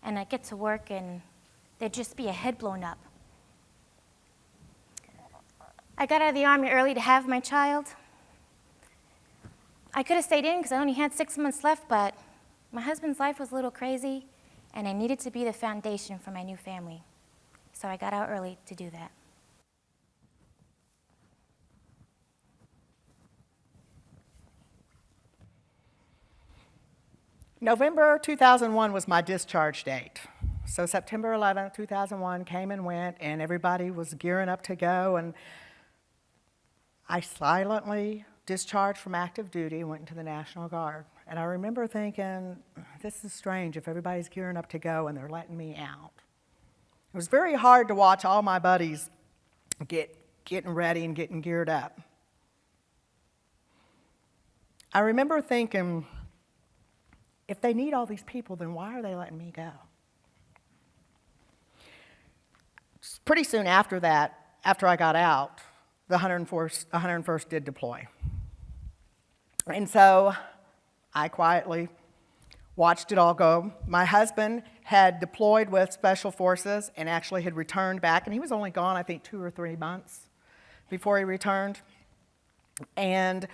and I'd get to work and there'd just be a head blown up. I got out of the Army early to have my child. I could have stayed in because I only had 6 months left, but my husband's life was a little crazy, and I needed to be the foundation for my new family. So I got out early to do that. November 2001 was my discharge date. So September 11th, 2001 came and went, and everybody was gearing up to go, and I silently discharged from active duty and went into the National Guard. And I remember thinking, this is strange if everybody's gearing up to go and they're letting me out. It was very hard to watch all my buddies getting ready and getting geared up. I remember thinking, if they need all these people, then why are they letting me go? Pretty soon after that, after I got out, the 101st did deploy. And so I quietly watched it all go. My husband had deployed with Special Forces and actually had returned back, and he was only gone, I think, 2 or 3 months before he returned. And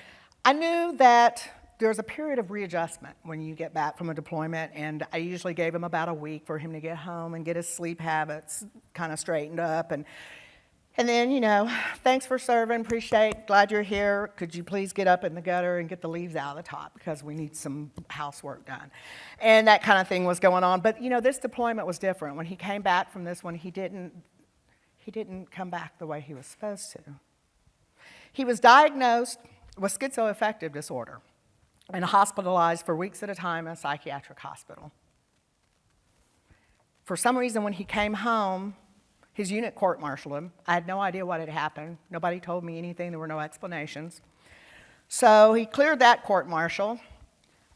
I knew that there was a period of readjustment when you get back from a deployment, and I usually gave him about a week for him to get home and get his sleep habits kind of straightened up. And then, you know, thanks for serving, appreciate, glad you're here. Could you please get up in the gutter and get the leaves out of the top because we need some housework done. And that kind of thing was going on. But, you know, this deployment was different. When he came back from this one, he didn't come back the way he was supposed to. He was diagnosed with schizoaffective disorder and hospitalized for weeks at a time in a psychiatric hospital. For some reason, when he came home, his unit court-martialed him. I had no idea what had happened. Nobody told me anything. There were no explanations. So he cleared that court-martial.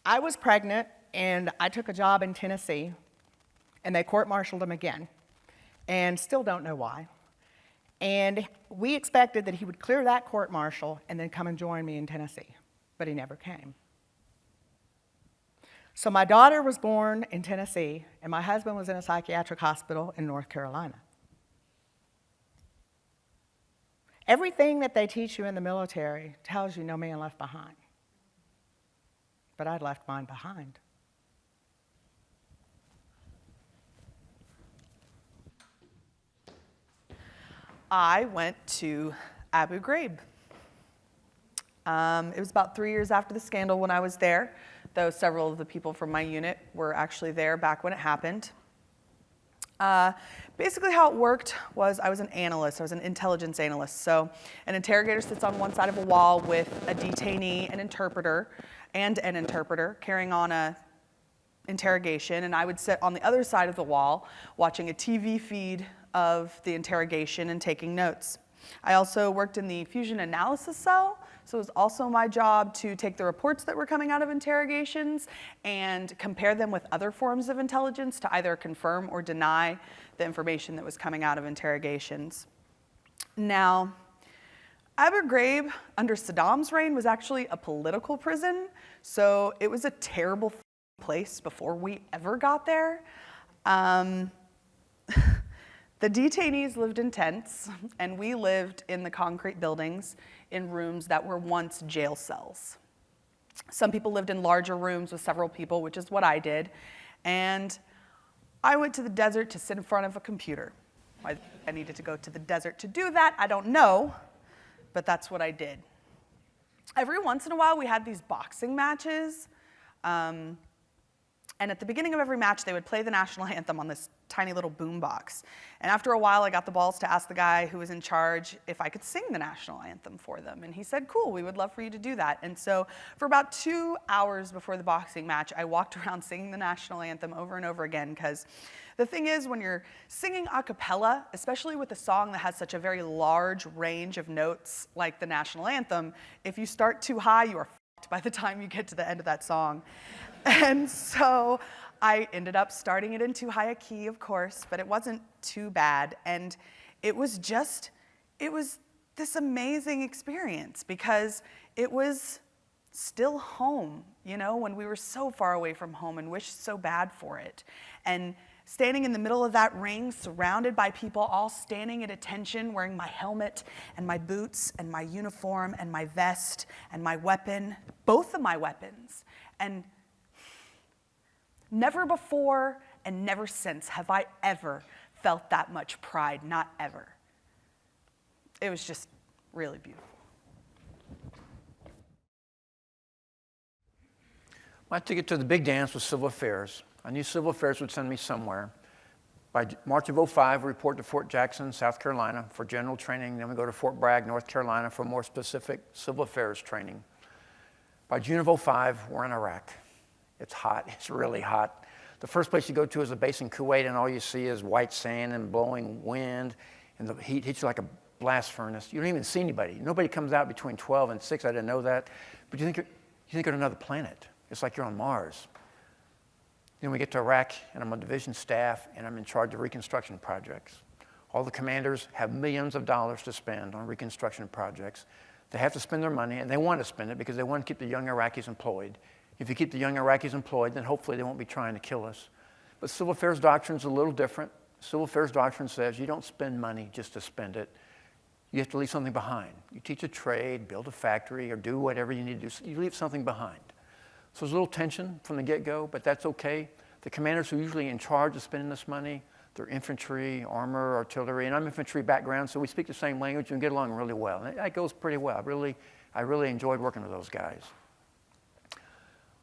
I was pregnant, and I took a job in Tennessee, and they court-martialed him again, and still don't know why. And we expected that he would clear that court-martial and then come and join me in Tennessee, but he never came. So my daughter was born in Tennessee, and my husband was in a psychiatric hospital in North Carolina. Everything that they teach you in the military tells you no man left behind. But I'd left mine behind. I went to Abu Ghraib. It was about 3 years after the scandal when I was there, though several of the people from my unit were actually there back when it happened. Basically how it worked was I was an analyst, I was an intelligence analyst. So an interrogator sits on one side of a wall with a detainee, an interpreter carrying on a interrogation, and I would sit on the other side of the wall watching a TV feed of the interrogation and taking notes. I also worked in the fusion analysis cell, so it was also my job to take the reports that were coming out of interrogations and compare them with other forms of intelligence to either confirm or deny the information that was coming out of interrogations. Now, Abu Ghraib under Saddam's reign was actually a political prison, so it was a terrible place before we ever got there. The detainees lived in tents, and we lived in the concrete buildings in rooms that were once jail cells. Some people lived in larger rooms with several people, which is what I did, and I went to the desert to sit in front of a computer. I needed to go to the desert to do that, I don't know, but that's what I did. Every once in a while, we had these boxing matches, and at the beginning of every match, they would play the national anthem on this tiny little boombox. And after a while, I got the balls to ask the guy who was in charge if I could sing the national anthem for them. And he said, cool, we would love for you to do that. And so for about 2 hours before the boxing match, I walked around singing the national anthem over and over again, because the thing is, when you're singing a cappella, especially with a song that has such a very large range of notes like the national anthem, if you start too high, you are f***ed by the time you get to the end of that song. And so I ended up starting it in too high a key, of course, but it wasn't too bad. And it was this amazing experience because it was still home, you know, when we were so far away from home and wished so bad for it. And standing in the middle of that ring, surrounded by people all standing at attention, wearing my helmet and my boots and my uniform and my vest and my weapon, both of my weapons. And never before and never since have I ever felt that much pride, not ever. It was just really beautiful. My ticket to the big dance was Civil Affairs. I knew Civil Affairs would send me somewhere. By March of '05, we report to Fort Jackson, South Carolina for general training. Then we go to Fort Bragg, North Carolina for more specific Civil Affairs training. By June of '05, we're in Iraq. It's hot, it's really hot. The first place you go to is a base in Kuwait, and all you see is white sand and blowing wind, and the heat hits you like a blast furnace. You don't even see anybody. Nobody comes out between 12 and 6, I didn't know that. But you think you're on another planet. It's like you're on Mars. Then we get to Iraq, and I'm on division staff, and I'm in charge of reconstruction projects. All the commanders have millions of dollars to spend on reconstruction projects. They have to spend their money, and they want to spend it because they want to keep the young Iraqis employed. If you keep the young Iraqis employed, then hopefully they won't be trying to kill us. But civil affairs doctrine is a little different. Civil affairs doctrine says you don't spend money just to spend it. You have to leave something behind. You teach a trade, build a factory, or do whatever you need to do. You leave something behind. So there's a little tension from the get-go, but that's okay. The commanders who are usually in charge of spending this money, they're infantry, armor, artillery, and I'm infantry background, so we speak the same language and get along really well. And that goes pretty well. I really enjoyed working with those guys.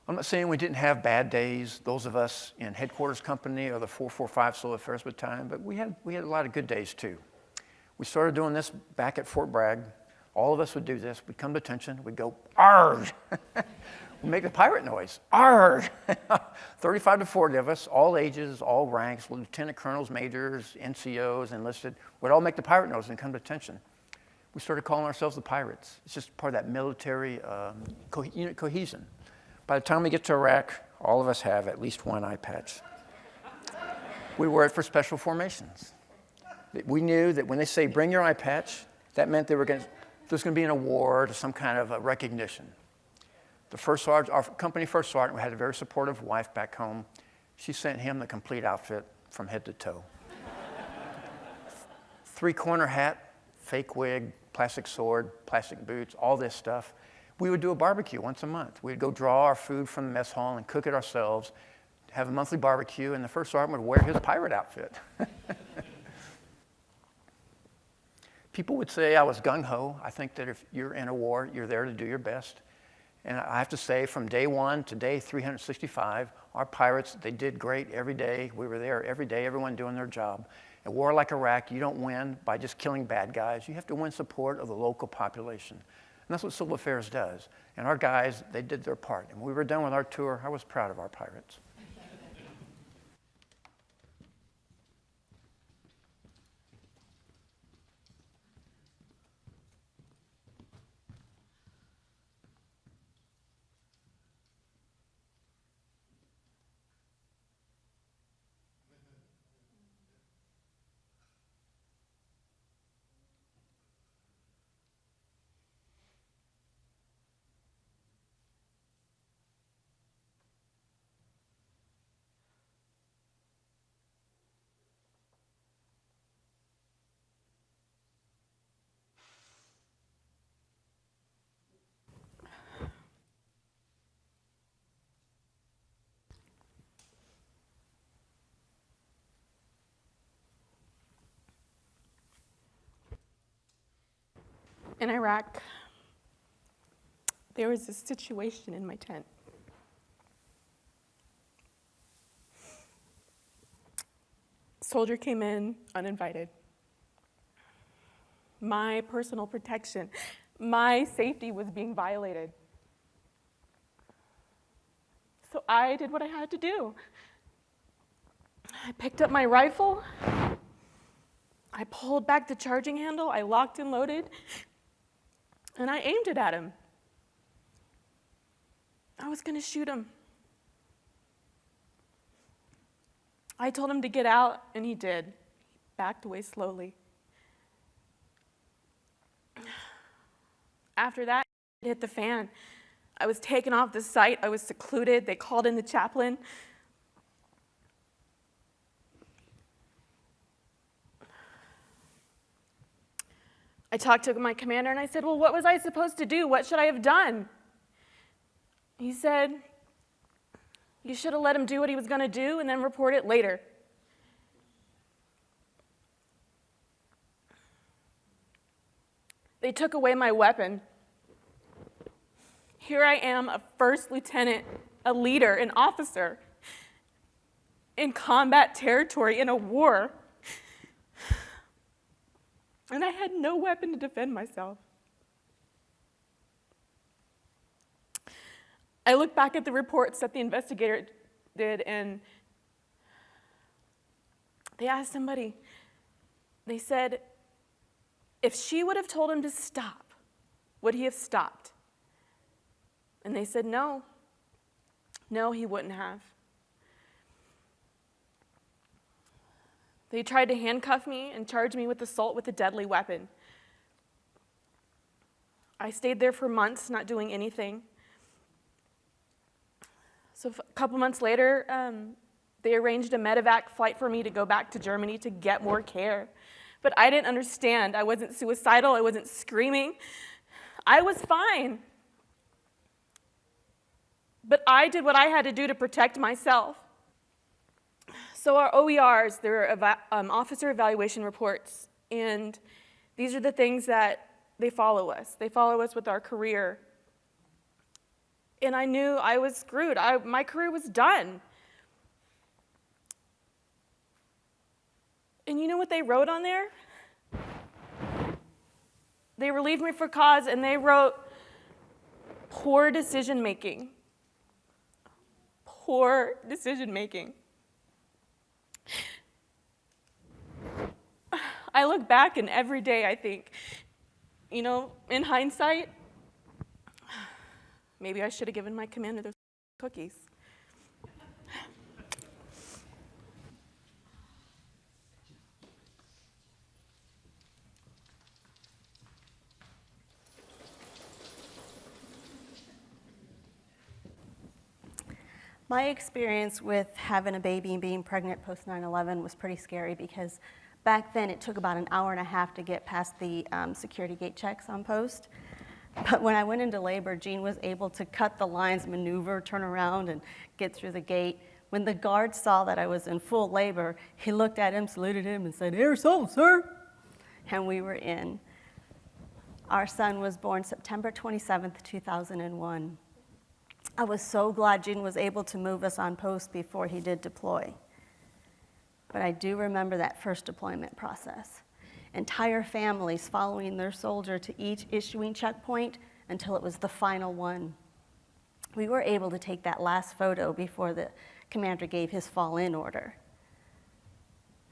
I'm not saying we didn't have bad days, those of us in headquarters company or the 445 Civil Affairs Battalion, but we had a lot of good days too. We started doing this back at Fort Bragg. All of us would do this. We'd come to attention. We'd go, "Arrgh!" We'd make the pirate noise, "Arrgh!" 35 to 40 of us, all ages, all ranks, lieutenant colonels, majors, NCOs, enlisted, would all make the pirate noise and come to attention. We started calling ourselves the Pirates. It's just part of that military unit cohesion. By the time we get to Iraq, all of us have at least one eye patch. We wear it for special formations. We knew that when they say, "Bring your eye patch," that meant there's going to be an award or some kind of a recognition. The first sergeant, our company first sergeant, we had a very supportive wife back home. She sent him the complete outfit from head to toe. 3-corner hat, fake wig, plastic sword, plastic boots, all this stuff. We would do a barbecue once a month. We'd go draw our food from the mess hall and cook it ourselves, have a monthly barbecue, and the first sergeant would wear his pirate outfit. People would say I was gung-ho. I think that if you're in a war, you're there to do your best. And I have to say, from day one to day 365, our pirates, they did great every day. We were there every day, everyone doing their job. A war like Iraq, you don't win by just killing bad guys. You have to win support of the local population. And that's what Civil Affairs does. And our guys, they did their part. And when we were done with our tour, I was proud of our pirates. In Iraq, there was a situation in my tent. Soldier came in uninvited. My personal protection, my safety was being violated. So I did what I had to do. I picked up my rifle, I pulled back the charging handle, I locked and loaded, and I aimed it at him. I was gonna shoot him. I told him to get out, and he did. He backed away slowly. After that, it hit the fan. I was taken off the site, I was secluded, they called in the chaplain. I talked to my commander and I said, well, what was I supposed to do? What should I have done? He said, you should have let him do what he was going to do and then report it later. They took away my weapon. Here I am, a first lieutenant, a leader, an officer, in combat territory in a war. And I had no weapon to defend myself. I look back at the reports that the investigator did, and they asked somebody, they said, if she would have told him to stop, would he have stopped? And they said, no, he wouldn't have. They tried to handcuff me and charge me with assault with a deadly weapon. I stayed there for months, not doing anything. So a couple months later, they arranged a medevac flight for me to go back to Germany to get more care. But I didn't understand. I wasn't suicidal. I wasn't screaming. I was fine. But I did what I had to do to protect myself. So our OERs, they're officer evaluation reports, and these are the things that they follow us. They follow us with our career. And I knew I was screwed. My career was done. And you know what they wrote on there? They relieved me for cause, and they wrote, poor decision making. Poor decision making. I look back, and every day I think, you know, in hindsight, maybe I should have given my commander those cookies. My experience with having a baby and being pregnant post 9/11 was pretty scary because back then it took about an hour and a half to get past the security gate checks on post. But when I went into labor, Jean was able to cut the lines, maneuver, turn around, and get through the gate. When the guard saw that I was in full labor, he looked at him, saluted him, and said, "Air assault, sir." And we were in. Our son was born September 27th, 2001. I was so glad Jean was able to move us on post before he did deploy. But I do remember that first deployment process. Entire families following their soldier to each issuing checkpoint until it was the final one. We were able to take that last photo before the commander gave his fall-in order.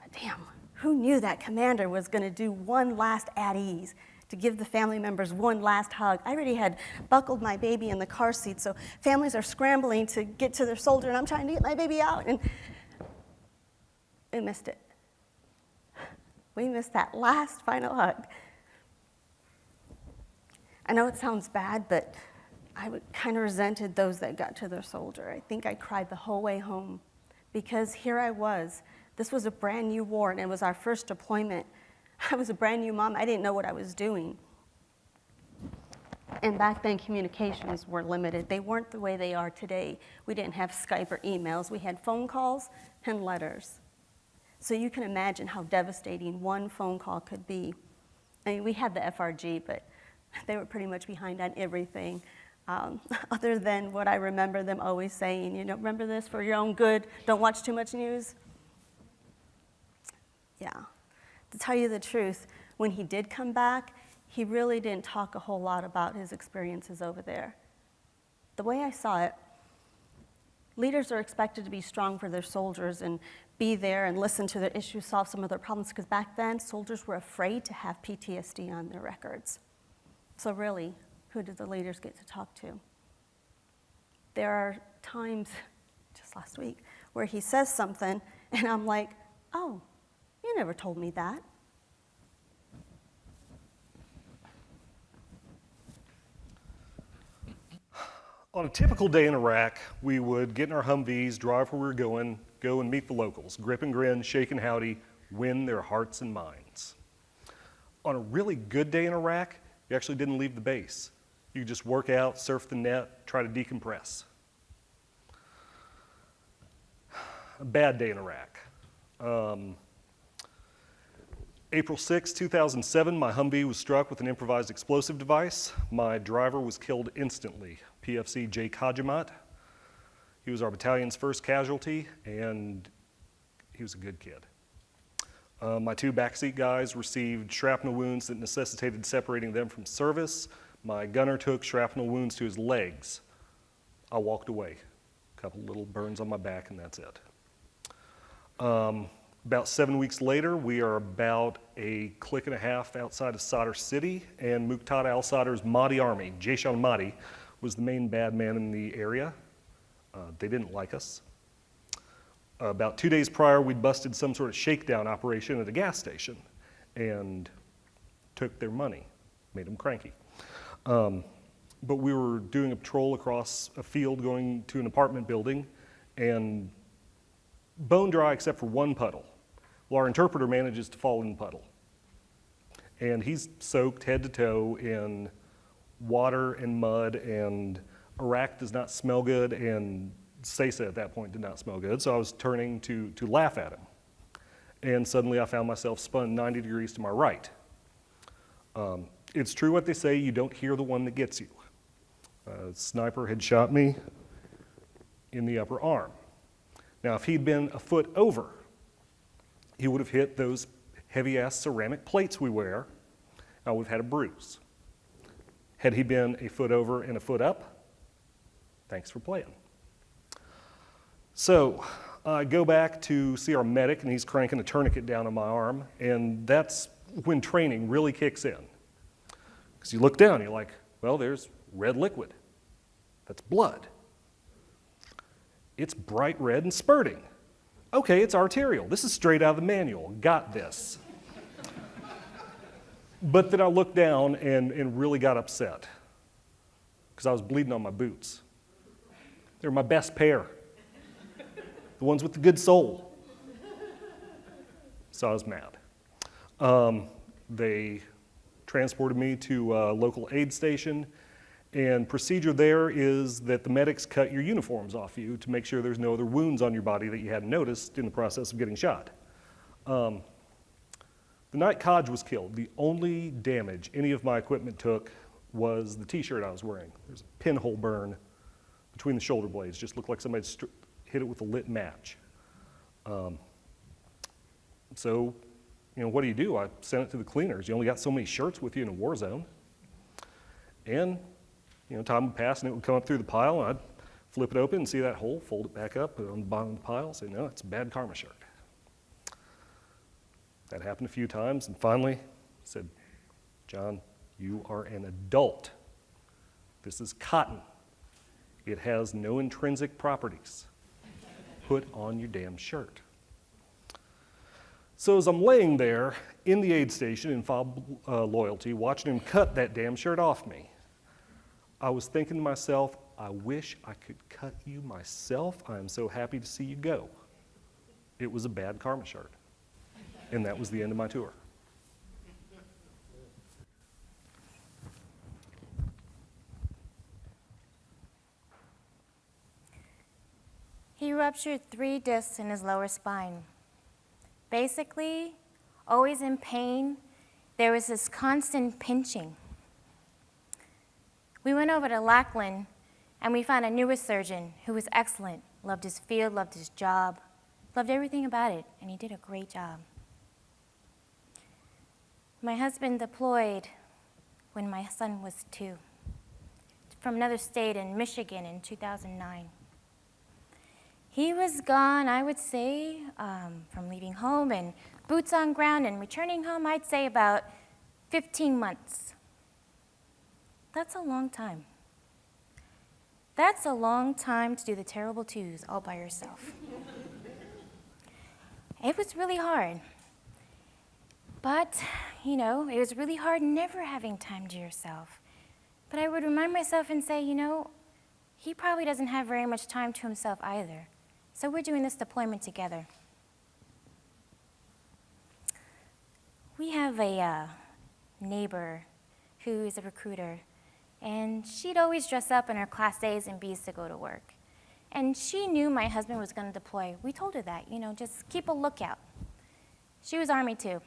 But damn, who knew that commander was going to do one last at ease, to give the family members one last hug? I already had buckled my baby in the car seat, so families are scrambling to get to their soldier, and I'm trying to get my baby out, and we missed it. We missed that last final hug. I know it sounds bad, but I kind of resented those that got to their soldier. I think I cried the whole way home because here I was. This was a brand new war, and it was our first deployment. I was a brand new mom. I didn't know what I was doing. And back then, communications were limited. They weren't the way they are today. We didn't have Skype or emails. We had phone calls and letters. So you can imagine how devastating one phone call could be. I mean, we had the FRG, but they were pretty much behind on everything. Other than what I remember them always saying, you know, remember this for your own good, don't watch too much news. Yeah. To tell you the truth, when he did come back, he really didn't talk a whole lot about his experiences over there. The way I saw it, leaders are expected to be strong for their soldiers and be there and listen to their issues, solve some of their problems, because back then, soldiers were afraid to have PTSD on their records. So really, who did the leaders get to talk to? There are times, just last week, where he says something, and I'm like, oh, you never told me that. On a typical day in Iraq, we would get in our Humvees, drive where we were going, go and meet the locals, grip and grin, shake and howdy, win their hearts and minds. On a really good day in Iraq, you actually didn't leave the base. You could just work out, surf the net, try to decompress. A bad day in Iraq. April 6, 2007, my Humvee was struck with an improvised explosive device. My driver was killed instantly, PFC Jake Hajimat. He was our battalion's first casualty, and he was a good kid. My two backseat guys received shrapnel wounds that necessitated separating them from service. My gunner took shrapnel wounds to his legs. I walked away. A couple little burns on my back, and that's it. About 7 weeks later, we are about a click and a half outside of Sadr City, and Muqtada al-Sadr's Mahdi army, Jaish al-Mahdi, was the main bad man in the area. They didn't like us. About 2 days prior, we'd busted some sort of shakedown operation at a gas station and took their money, made them cranky. but we were doing a patrol across a field going to an apartment building, and bone dry except for one puddle. Well, our interpreter manages to fall in the puddle. And he's soaked head to toe in water and mud, and Iraq does not smell good, and Sesa at that point did not smell good, so I was turning to laugh at him. And suddenly I found myself spun 90 degrees to my right. It's true what they say, you don't hear the one that gets you. A sniper had shot me in the upper arm. Now, if he'd been a foot over, he would have hit those heavy-ass ceramic plates we wear. I would have had a bruise. Had he been a foot over and a foot up, thanks for playing. So I go back to see our medic, and he's cranking a tourniquet down on my arm, and that's when training really kicks in. Because you look down, you're like, well, there's red liquid. That's blood. It's bright red and spurting. Okay, it's arterial. This is straight out of the manual. Got this. But then I looked down and really got upset because I was bleeding on my boots. They were my best pair, the ones with the good sole. So I was mad. They transported me to a local aid station, and procedure there is that the medics cut your uniforms off you to make sure there's no other wounds on your body that you hadn't noticed in the process of getting shot. The night Kaj was killed, the only damage any of my equipment took was the t-shirt I was wearing. There's a pinhole burn between the shoulder blades, just looked like somebody hit it with a lit match. So, what do? I sent it to the cleaners. You only got so many shirts with you in a war zone. And, time would pass and it would come up through the pile, and I'd flip it open and see that hole, fold it back up, put it on the bottom of the pile, say, no, it's a bad karma shirt. That happened a few times, and finally I said, John, you are an adult. This is cotton. It has no intrinsic properties. Put on your damn shirt. So as I'm laying there in the aid station in fob loyalty, watching him cut that damn shirt off me, I was thinking to myself, I wish I could cut you myself. I am so happy to see you go. It was a bad karma shirt. And that was the end of my tour. He ruptured 3 discs in his lower spine. Basically, always in pain, there was this constant pinching. We went over to Lackland, and we found a neurosurgeon who was excellent, loved his field, loved his job, loved everything about it, and he did a great job. My husband deployed when my son was 2, from another state in Michigan in 2009. He was gone, I would say, from leaving home and boots on ground and returning home, I'd say about 15 months. That's a long time. That's a long time to do the terrible twos all by yourself. It was really hard. But, it was really hard never having time to yourself. But I would remind myself and say, he probably doesn't have very much time to himself either. So we're doing this deployment together. We have a neighbor who is a recruiter, and she'd always dress up in her Class A's and B's to go to work. And she knew my husband was going to deploy. We told her that, just keep a lookout. She was Army too.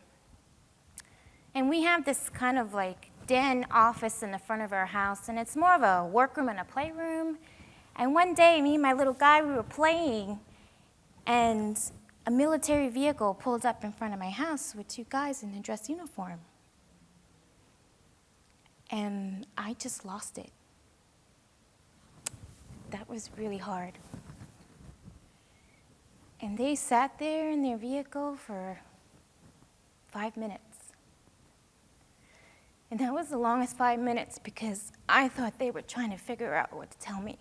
And we have this kind of den office in the front of our house, and it's more of a workroom and a playroom. And one day, me and my little guy, we were playing, and a military vehicle pulled up in front of my house with 2 guys in a dress uniform. And I just lost it. That was really hard. And they sat there in their vehicle for 5 minutes. And that was the longest 5 minutes because I thought they were trying to figure out what to tell me.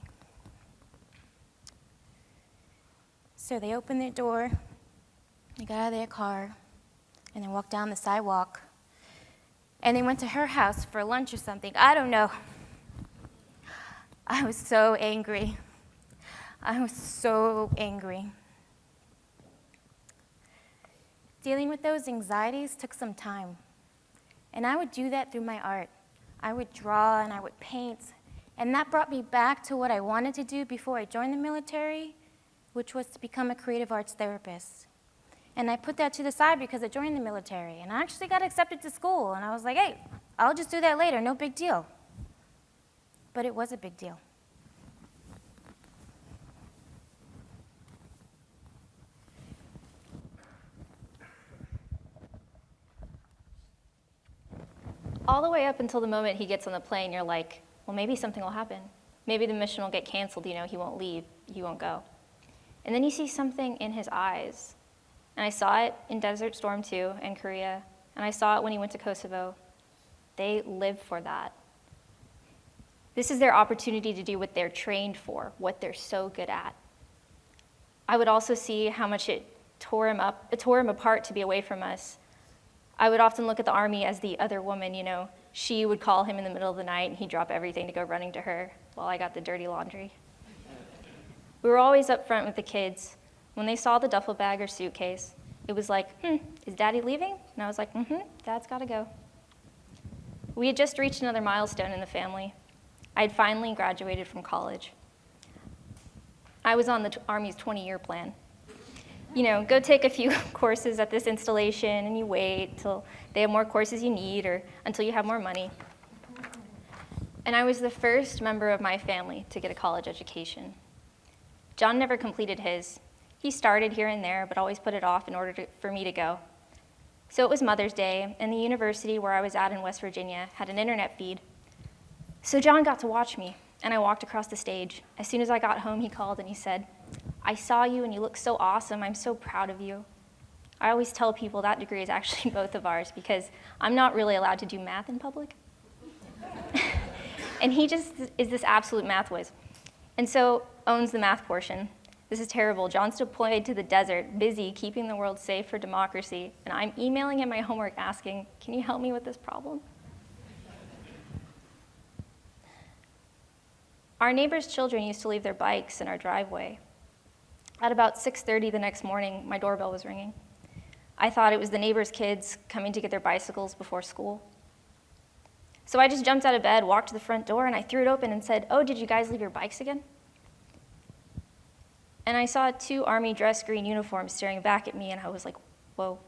So they opened their door, they got out of their car, and they walked down the sidewalk. And they went to her house for lunch or something, I don't know. I was so angry. I was so angry. Dealing with those anxieties took some time. And I would do that through my art. I would draw and I would paint. And that brought me back to what I wanted to do before I joined the military, which was to become a creative arts therapist. And I put that to the side because I joined the military. And I actually got accepted to school. And I was like, hey, I'll just do that later, no big deal. But it was a big deal. All the way up until the moment he gets on the plane, you're like, well, maybe something will happen. Maybe the mission will get canceled, you know, he won't leave, he won't go. And then you see something in his eyes. And I saw it in Desert Storm 2 in Korea, and I saw it when he went to Kosovo. They live for that. This is their opportunity to do what they're trained for, what they're so good at. I would also see how much it tore him apart to be away from us. I would often look at the Army as the other woman, you know. She would call him in the middle of the night, and he'd drop everything to go running to her while I got the dirty laundry. We were always up front with the kids. When they saw the duffel bag or suitcase, it was like, is Daddy leaving? And I was like, Dad's gotta go. We had just reached another milestone in the family. I had finally graduated from college. I was on the Army's 20-year plan. You know, go take a few courses at this installation and you wait till they have more courses you need or until you have more money. And I was the first member of my family to get a college education. John never completed his. He started here and there, but always put it off in order for me to go. So it was Mother's Day, and the university where I was at in West Virginia had an internet feed. So John got to watch me, and I walked across the stage. As soon as I got home, he called and he said, I saw you and you look so awesome. I'm so proud of you. I always tell people that degree is actually both of ours because I'm not really allowed to do math in public. And he just is this absolute math whiz. And so owns the math portion. This is terrible. John's deployed to the desert, busy keeping the world safe for democracy, and I'm emailing him my homework asking, can you help me with this problem? Our neighbors' children used to leave their bikes in our driveway. At about 6:30 the next morning, my doorbell was ringing. I thought it was the neighbors' kids coming to get their bicycles before school. So I just jumped out of bed, walked to the front door, and I threw it open and said, oh, did you guys leave your bikes again? And I saw 2 Army dress green uniforms staring back at me, and I was like, whoa.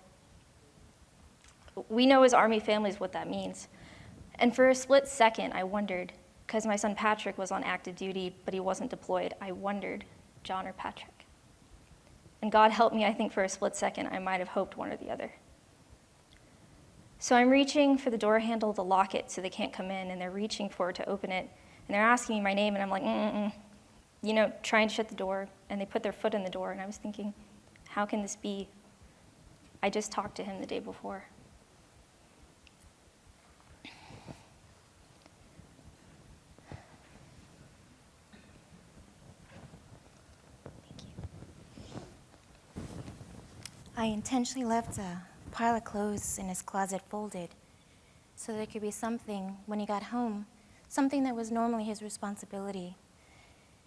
We know as Army families what that means. And for a split second, I wondered, because my son Patrick was on active duty, but he wasn't deployed, I wondered, John or Patrick? And God help me, I think for a split second, I might have hoped one or the other. So I'm reaching for the door handle to lock it so they can't come in, and they're reaching for it to open it, and they're asking me my name, and I'm like, you know, trying to shut the door, and they put their foot in the door, and I was thinking, how can this be? I just talked to him the day before. I intentionally left a pile of clothes in his closet folded so there could be something when he got home, something that was normally his responsibility.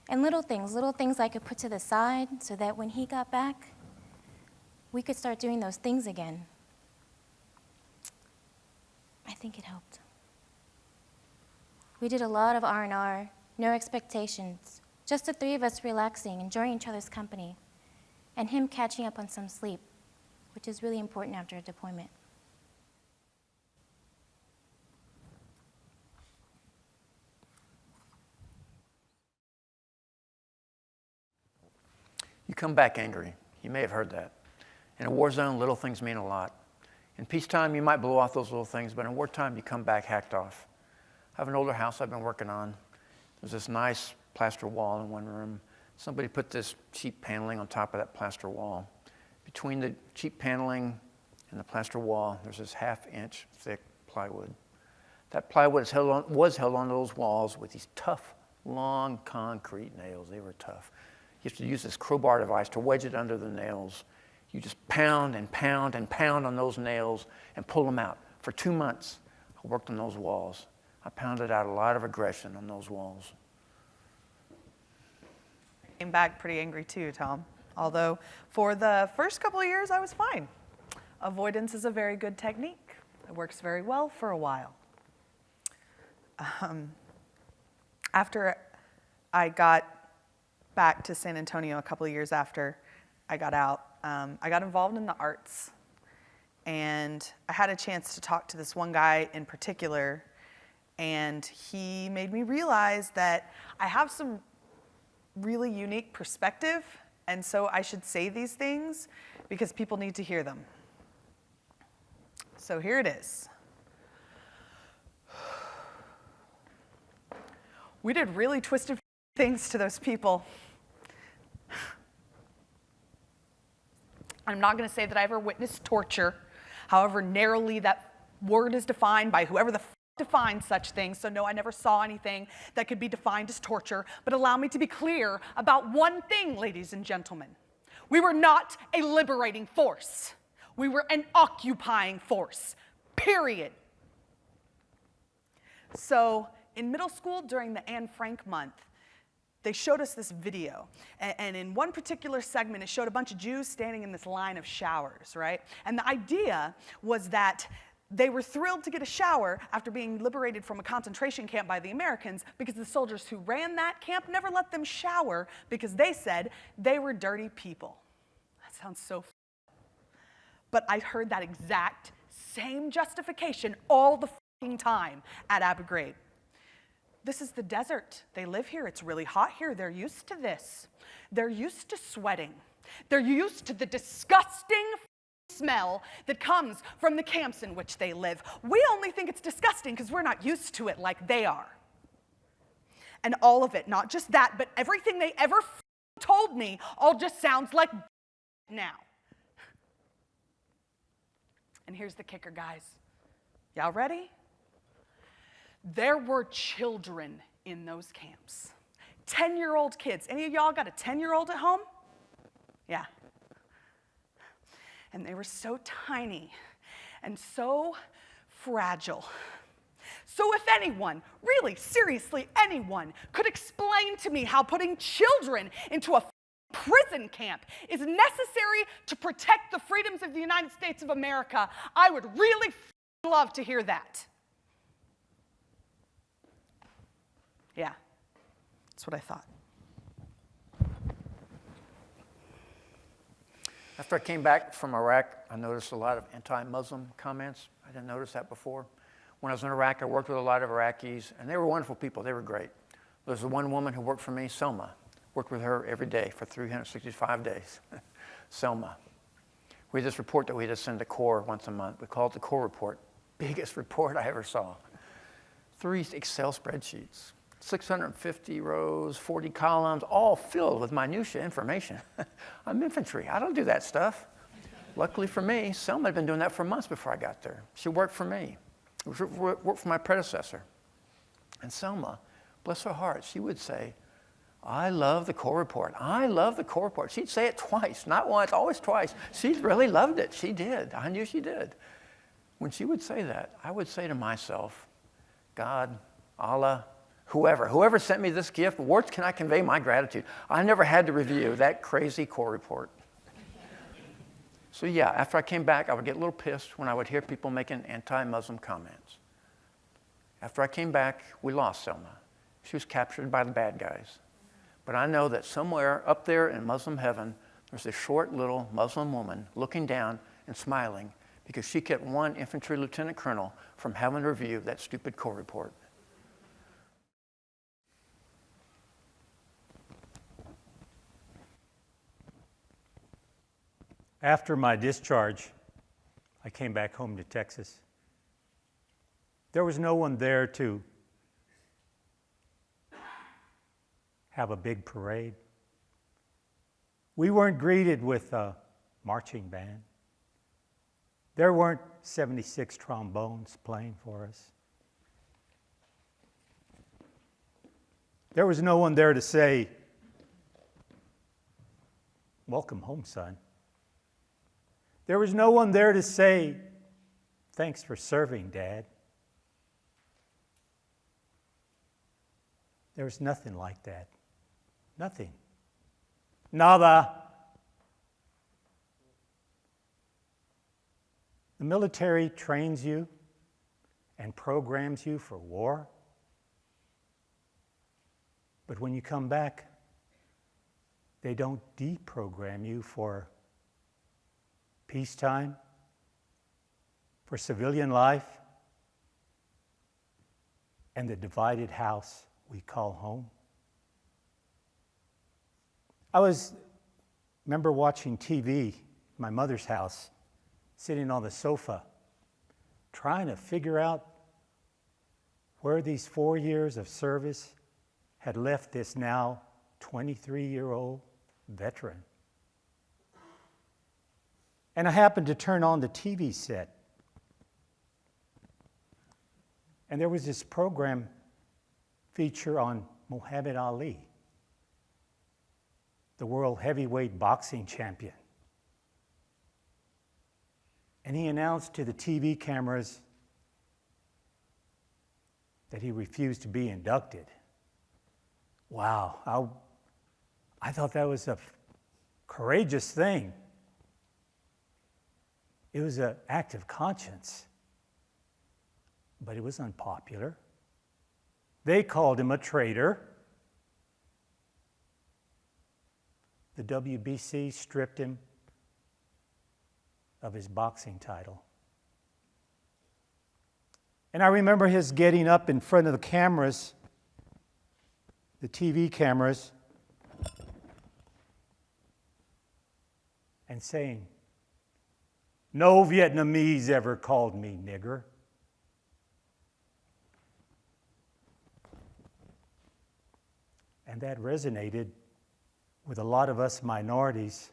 And little things I could put to the side so that when he got back, we could start doing those things again. I think it helped. We did a lot of R&R, no expectations, just the 3 of us relaxing, enjoying each other's company, and him catching up on some sleep, which is really important after a deployment. You come back angry. You may have heard that. In a war zone, little things mean a lot. In peacetime, you might blow off those little things, but in wartime, you come back hacked off. I have an older house I've been working on. There's this nice plaster wall in one room. Somebody put this cheap paneling on top of that plaster wall. Between the cheap paneling and the plaster wall, there's this 1/2-inch thick plywood. That plywood was held onto those walls with these tough, long concrete nails. They were tough. You have to use this crowbar device to wedge it under the nails. You just pound and pound and pound on those nails and pull them out. For 2 months, I worked on those walls. I pounded out a lot of aggression on those walls. Came back pretty angry too, Tom. Although for the first couple of years, I was fine. Avoidance is a very good technique. It works very well for a while. After I got back to San Antonio a couple of years after I got out, I got involved in the arts. And I had a chance to talk to this one guy in particular, and he made me realize that I have some really unique perspective, and so I should say these things because people need to hear them. So here it is. We did really twisted things to those people. I'm not going to say that I ever witnessed torture, however narrowly that word is defined by whoever the defines such things. So no, I never saw anything that could be defined as torture. But allow me to be clear about one thing, ladies and gentlemen. We were not a liberating force. We were an occupying force, period. So in middle school, during the Anne Frank month, they showed us this video. And in one particular segment, it showed a bunch of Jews standing in this line of showers, right? And the idea was that they were thrilled to get a shower after being liberated from a concentration camp by the Americans because the soldiers who ran that camp never let them shower because they said they were dirty people. That sounds so but I heard that exact same justification all the time at Abu Ghraib. This is the desert. They live here. It's really hot here. They're used to this. They're used to sweating. They're used to the disgusting smell that comes from the camps in which they live. We only think it's disgusting because we're not used to it like they are. And all of it, not just that, but everything they ever told me all just sounds like now. And here's the kicker, guys. Y'all ready? There were children in those camps. 10-year-old kids. Any of y'all got a 10-year-old at home? Yeah. And they were so tiny and so fragile. So if anyone, really seriously anyone, could explain to me how putting children into a prison camp is necessary to protect the freedoms of the United States of America, I would really love to hear that. Yeah, that's what I thought. After I came back from Iraq, I noticed a lot of anti-Muslim comments. I didn't notice that before. When I was in Iraq, I worked with a lot of Iraqis, and they were wonderful people. They were great. There was one woman who worked for me, Selma. Worked with her every day for 365 days. Selma. We had this report that we had to send to Corps once a month. We called it the Corps report. Biggest report I ever saw. 3 Excel spreadsheets. 650 rows, 40 columns, all filled with minutiae information. I'm infantry. I don't do that stuff. Luckily for me, Selma had been doing that for months before I got there. She worked for me. Worked for my predecessor. And Selma, bless her heart, she would say, I love the Corps report. I love the Corps report. She'd say it twice, not once, always twice. She really loved it. She did. I knew she did. When she would say that, I would say to myself, God, Allah, whoever sent me this gift, words can I convey my gratitude. I never had to review that crazy Corps report. So yeah, after I came back, I would get a little pissed when I would hear people making anti-Muslim comments. After I came back, we lost Selma. She was captured by the bad guys. But I know that somewhere up there in Muslim heaven, there's this short little Muslim woman looking down and smiling because she kept one infantry lieutenant colonel from having to review that stupid Corps report. After my discharge, I came back home to Texas. There was no one there to have a big parade. We weren't greeted with a marching band. There weren't 76 trombones playing for us. There was no one there to say, "Welcome home, son." There was no one there to say, "Thanks for serving, Dad." There was nothing like that. Nothing. Nada. The military trains you and programs you for war. But when you come back, they don't deprogram you for peacetime, for civilian life, and the divided house we call home. Remember watching TV in my mother's house, sitting on the sofa, trying to figure out where these 4 years of service had left this now 23-year-old veteran. And I happened to turn on the TV set. And there was this program feature on Muhammad Ali, the world heavyweight boxing champion. And he announced to the TV cameras that he refused to be inducted. Wow, I thought that was a courageous thing. It was an act of conscience, but it was unpopular. They called him a traitor. The WBC stripped him of his boxing title. And I remember his getting up in front of the cameras, the TV cameras, and saying, "No Vietnamese ever called me nigger." And that resonated with a lot of us minorities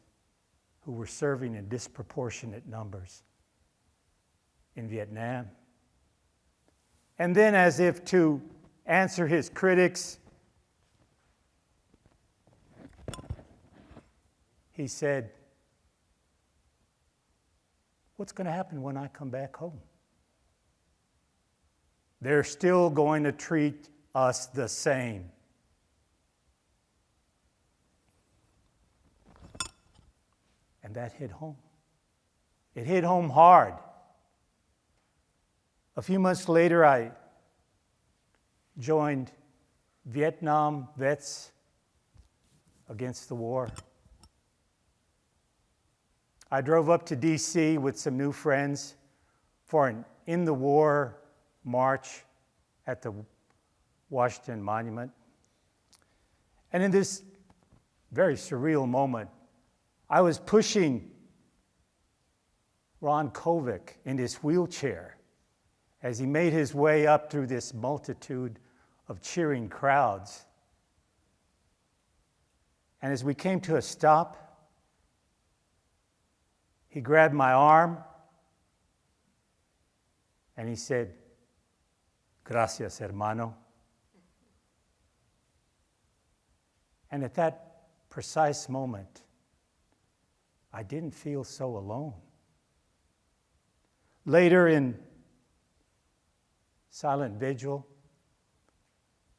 who were serving in disproportionate numbers in Vietnam. And then, as if to answer his critics, he said, "What's going to happen when I come back home? They're still going to treat us the same." And that hit home. It hit home hard. A few months later, I joined Vietnam Vets Against the War. I drove up to D.C. with some new friends for an In the War march at the Washington Monument. And in this very surreal moment, I was pushing Ron Kovic in his wheelchair as he made his way up through this multitude of cheering crowds. And as we came to a stop, he grabbed my arm and he said, "Gracias, hermano." And at that precise moment, I didn't feel so alone. Later in silent vigil,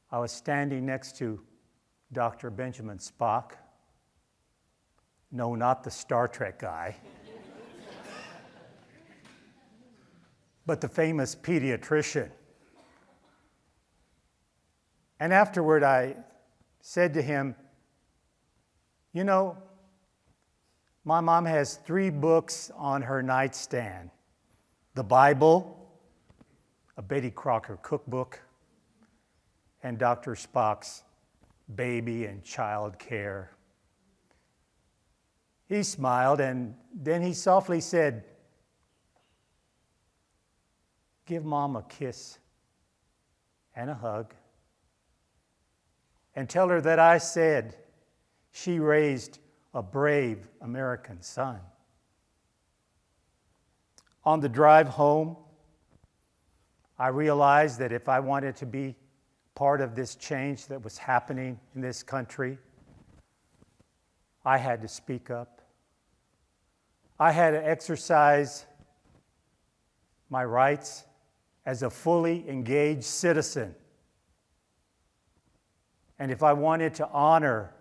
I was standing next to Dr. Benjamin Spock. No, not the Star Trek guy, but the famous pediatrician. And afterward, I said to him, "You know, my mom has 3 books on her nightstand: the Bible, a Betty Crocker cookbook, and Dr. Spock's Baby and Child Care." He smiled, and then he softly said, "Give Mom a kiss and a hug, and tell her that I said she raised a brave American son." On the drive home, I realized that if I wanted to be part of this change that was happening in this country, I had to speak up. I had to exercise my rights as a fully engaged citizen. And if I wanted to honor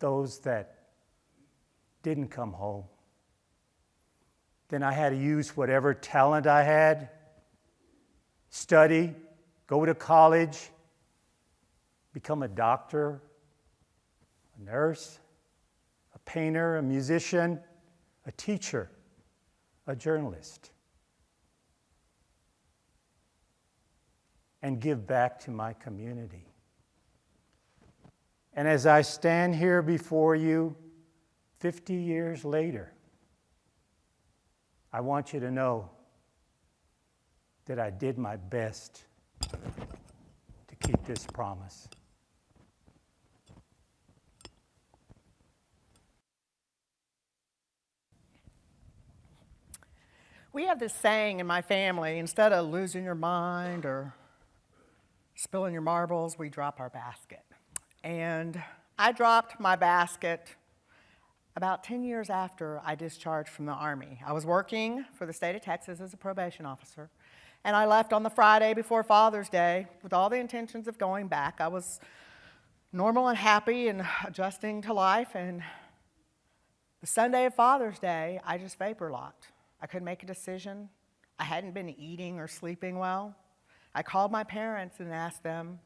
those that didn't come home. Then I had to use whatever talent I had, study, go to college, become a doctor, a nurse, a painter, a musician, a teacher, a journalist, and give back to my community. And as I stand here before you 50 years later, I want you to know that I did my best to keep this promise. We have this saying in my family, instead of losing your mind or spilling your marbles, we drop our basket. And I dropped my basket about 10 years after I discharged from the Army. I was working for the state of Texas as a probation officer, and I left on the Friday before Father's Day with all the intentions of going back. I was normal and happy and adjusting to life, and the Sunday of Father's Day, I just vapor locked. I couldn't make a decision. I hadn't been eating or sleeping well. I called my parents and asked them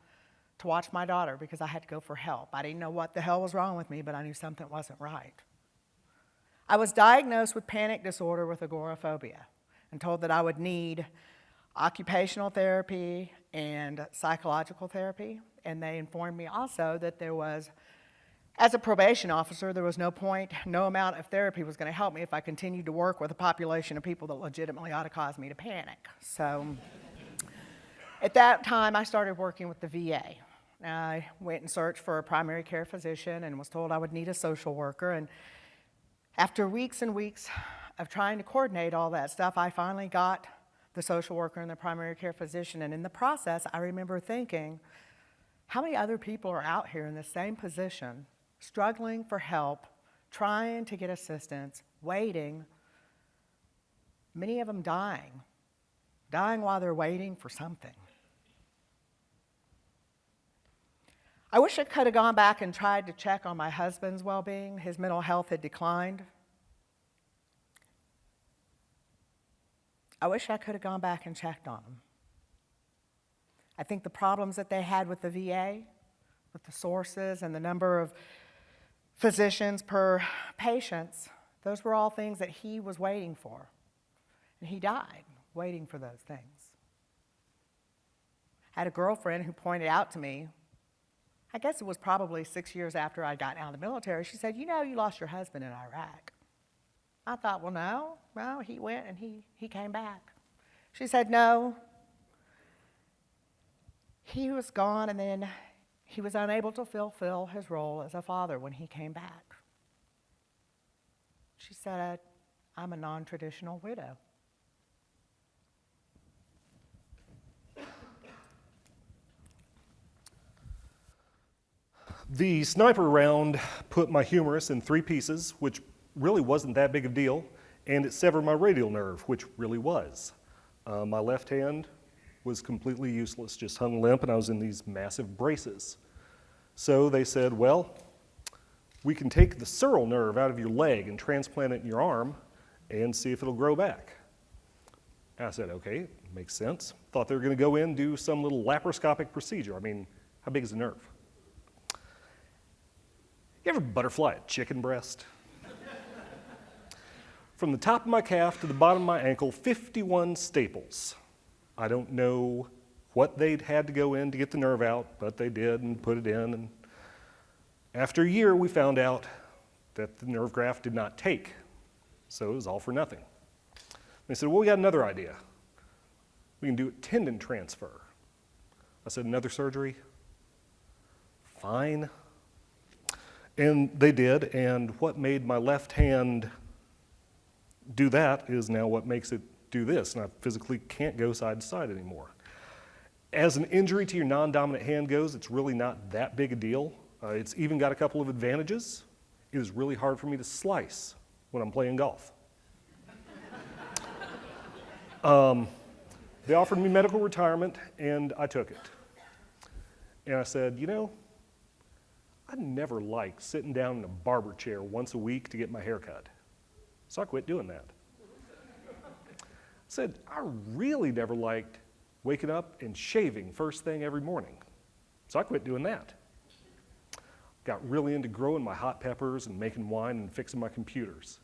to watch my daughter because I had to go for help. I didn't know what the hell was wrong with me, but I knew something wasn't right. I was diagnosed with panic disorder with agoraphobia and told that I would need occupational therapy and psychological therapy. And they informed me also that there was, as a probation officer, there was no point, no amount of therapy was going to help me if I continued to work with a population of people that legitimately ought to cause me to panic. So at that time, I started working with the VA. I went and searched for a primary care physician and was told I would need a social worker. And after weeks and weeks of trying to coordinate all that stuff, I finally got the social worker and the primary care physician. And in the process, I remember thinking, how many other people are out here in the same position, struggling for help, trying to get assistance, waiting, many of them dying while they're waiting for something. I wish I could have gone back and tried to check on my husband's well-being. His mental health had declined. I wish I could have gone back and checked on him. I think the problems that they had with the VA, with the sources and the number of physicians per patients, those were all things that he was waiting for. And he died waiting for those things. I had a girlfriend who pointed out to me, I guess it was probably 6 years after I got out of the military, she said, you know, you lost your husband in Iraq. I thought, well, no, he went and he came back. She said, no, he was gone and then he was unable to fulfill his role as a father when he came back. She said, I'm a non-traditional widow. The sniper round put my humerus in 3 pieces, which really wasn't that big of a deal, and it severed my radial nerve, which really was. My left hand was completely useless, just hung limp, and I was in these massive braces. So they said, well, we can take the sural nerve out of your leg and transplant it in your arm and see if it'll grow back. And I said, okay, makes sense. Thought they were going to go in and do some little laparoscopic procedure. I mean, how big is a nerve? You ever butterfly a chicken breast? From the top of my calf to the bottom of my ankle, 51 staples. I don't know what they'd had to go in to get the nerve out, but they did and put it in. And after a year, we found out that the nerve graft did not take. So it was all for nothing. They said, well, we got another idea. We can do a tendon transfer. I said, another surgery? Fine. And they did, and what made my left hand do that is now what makes it do this, and I physically can't go side to side anymore. As an injury to your non-dominant hand goes, it's really not that big a deal. It's even got a couple of advantages. It is really hard for me to slice when I'm playing golf. They offered me medical retirement, and I took it. And I said, you know, I never liked sitting down in a barber chair once a week to get my hair cut. So I quit doing that. I said, I really never liked waking up and shaving first thing every morning. So I quit doing that. Got really into growing my hot peppers and making wine and fixing my computers.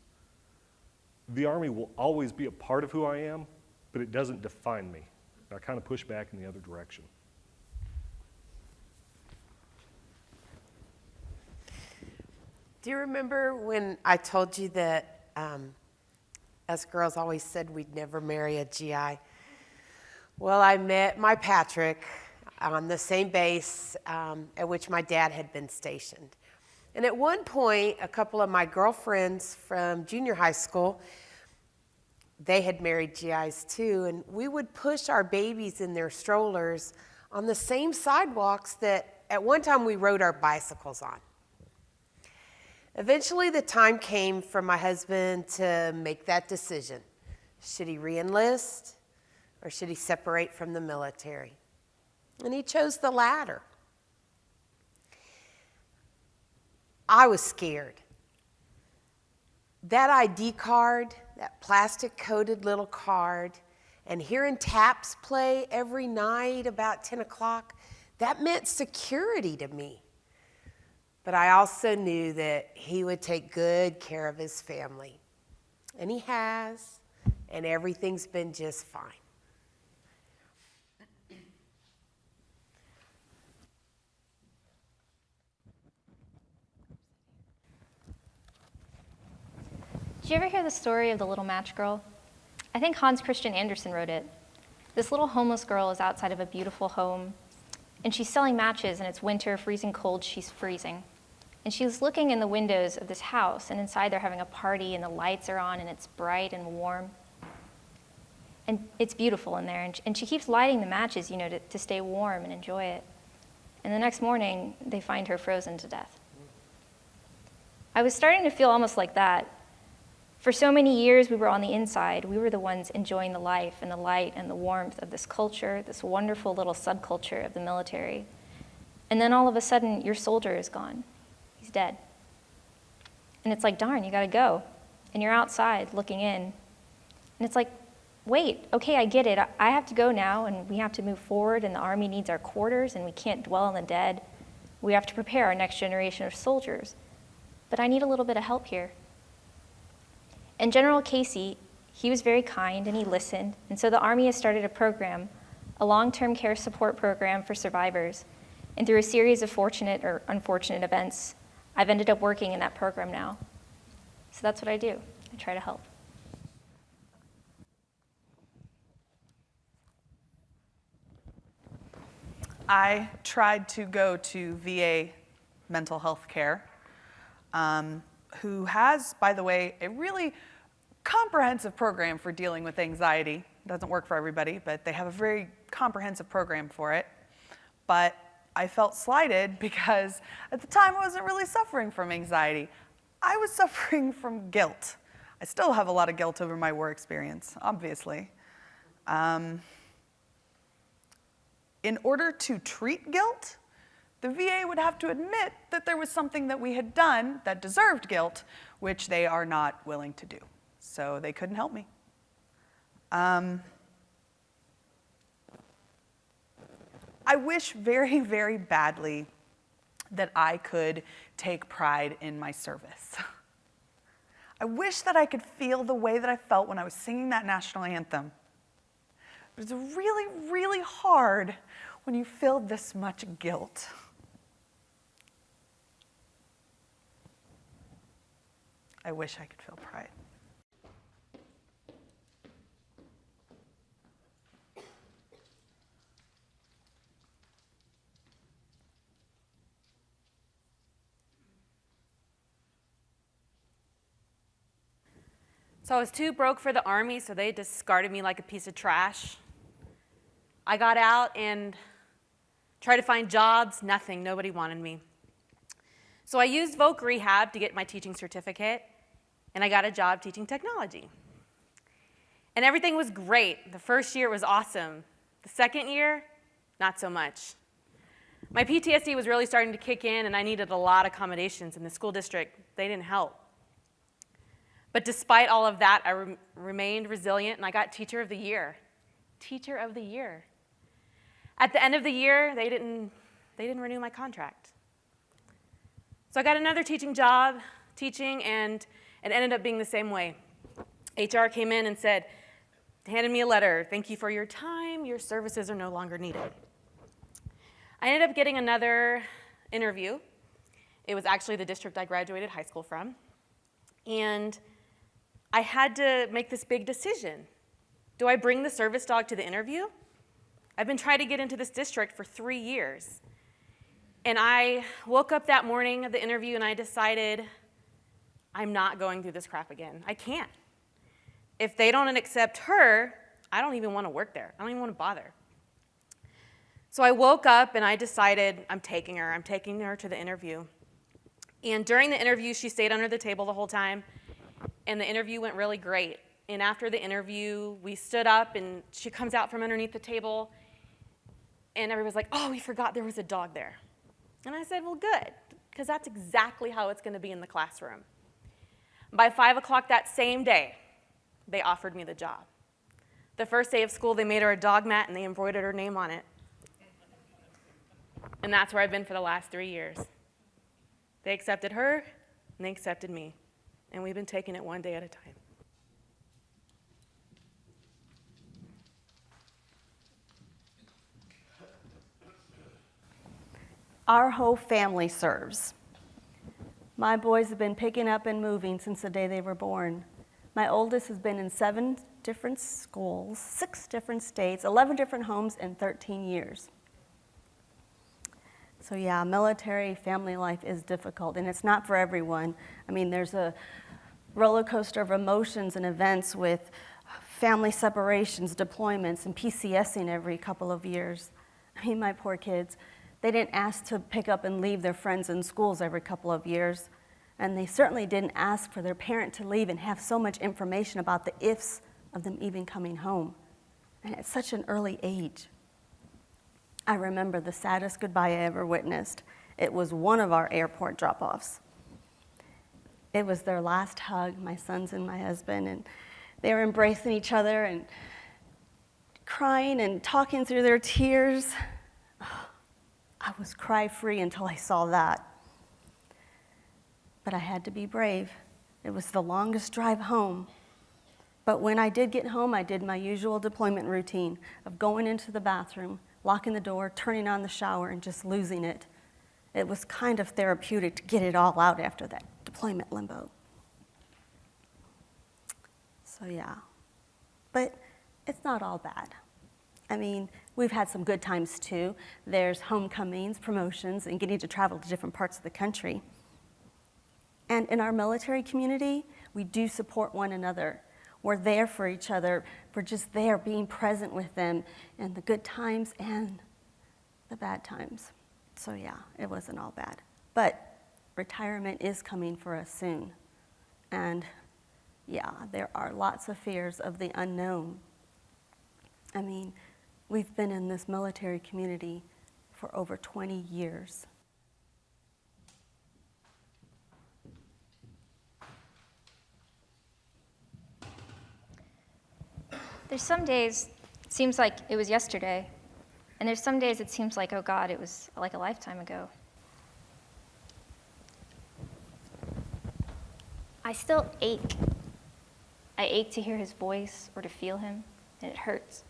The Army will always be a part of who I am, but it doesn't define me. I kind of push back in the other direction. Do you remember when I told you that us girls always said we'd never marry a GI? Well, I met my Patrick on the same base at which my dad had been stationed. And at one point, a couple of my girlfriends from junior high school, they had married GIs too, and we would push our babies in their strollers on the same sidewalks that at one time we rode our bicycles on. Eventually, the time came for my husband to make that decision. Should he re-enlist or should he separate from the military? And he chose the latter. I was scared. That ID card, that plastic-coated little card, and hearing taps play every night about 10 o'clock, that meant security to me. But I also knew that he would take good care of his family. And he has, and everything's been just fine. Did you ever hear the story of the little match girl? I think Hans Christian Andersen wrote it. This little homeless girl is outside of a beautiful home, and she's selling matches, and it's winter, freezing cold, she's freezing. And she's looking in the windows of this house, and inside they're having a party, and the lights are on, and it's bright and warm. And it's beautiful in there, and she keeps lighting the matches, to stay warm and enjoy it. And the next morning, they find her frozen to death. I was starting to feel almost like that. For so many years, we were on the inside. We were the ones enjoying the life and the light and the warmth of this culture, this wonderful little subculture of the military. And then all of a sudden, your soldier is gone. He's dead. And it's like, darn, you gotta go. And you're outside looking in. And it's like, wait, okay, I get it. I have to go now, and we have to move forward, and the Army needs our quarters, and we can't dwell on the dead. We have to prepare our next generation of soldiers. But I need a little bit of help here. And General Casey, he was very kind, and he listened. And so the Army has started a program, a long-term care support program for survivors. And through a series of fortunate or unfortunate events, I've ended up working in that program now. So that's what I do. I try to help. I tried to go to VA mental health care, who has, by the way, a really comprehensive program for dealing with anxiety. It doesn't work for everybody, but they have a very comprehensive program for it. But I felt slighted because at the time I wasn't really suffering from anxiety. I was suffering from guilt. I still have a lot of guilt over my war experience, obviously. In order to treat guilt, the VA would have to admit that there was something that we had done that deserved guilt, which they are not willing to do. So they couldn't help me. I wish very, very badly that I could take pride in my service. I wish that I could feel the way that I felt when I was singing that national anthem. But it's really, really hard when you feel this much guilt. I wish I could feel pride. So I was too broke for the Army, so they discarded me like a piece of trash. I got out and tried to find jobs, nothing, nobody wanted me. So I used Voc Rehab to get my teaching certificate, and I got a job teaching technology. And everything was great. The first year was awesome. The second year, not so much. My PTSD was really starting to kick in, and I needed a lot of accommodations, and the school district, they didn't help. But despite all of that, I remained resilient, and I got Teacher of the Year. Teacher of the Year. At the end of the year, they didn't renew my contract. So I got another teaching job, and it ended up being the same way. HR came in and handed me a letter. Thank you for your time. Your services are no longer needed. I ended up getting another interview. It was actually the district I graduated high school from. And I had to make this big decision. Do I bring the service dog to the interview? I've been trying to get into this district for 3 years. And I woke up that morning of the interview and I decided I'm not going through this crap again. I can't. If they don't accept her, I don't even want to work there. I don't even want to bother. So I woke up and I decided I'm taking her to the interview. And during the interview, she stayed under the table the whole time, and the interview went really great. And after the interview, we stood up and she comes out from underneath the table, and everybody's like, oh, we forgot there was a dog there. And I said, well, good, because that's exactly how it's going to be in the classroom. By 5 o'clock that same day, they offered me the job. The first day of school, they made her a dog mat and they embroidered her name on it. And that's where I've been for the last 3 years. They accepted her, and they accepted me. And we've been taking it one day at a time. Our whole family serves. My boys have been picking up and moving since the day they were born. My oldest has been in 7 different schools, 6 different states, 11 different homes in 13 years. So yeah, military family life is difficult, and it's not for everyone. I mean, there's a roller coaster of emotions and events with family separations, deployments, and PCSing every couple of years. I mean, my poor kids, they didn't ask to pick up and leave their friends in schools every couple of years, and they certainly didn't ask for their parent to leave and have so much information about the ifs of them even coming home, and at such an early age. I remember the saddest goodbye I ever witnessed. It was one of our airport drop-offs. It was their last hug, my sons and my husband, and they were embracing each other and crying and talking through their tears. I was cry-free until I saw that. But I had to be brave. It was the longest drive home. But when I did get home, I did my usual deployment routine of going into the bathroom, locking the door, turning on the shower, and just losing it. It was kind of therapeutic to get it all out after that deployment limbo. So yeah, but it's not all bad. I mean, we've had some good times too. There's homecomings, promotions, and getting to travel to different parts of the country. And in our military community, we do support one another. We're there for each other. We're just there being present with them in the good times and the bad times. So yeah, it wasn't all bad. But retirement is coming for us soon. And yeah, there are lots of fears of the unknown. I mean, we've been in this military community for over 20 years. There's some days it seems like it was yesterday, and there's some days it seems like, oh God, it was like a lifetime ago. I still ache. I ache to hear his voice or to feel him, and it hurts.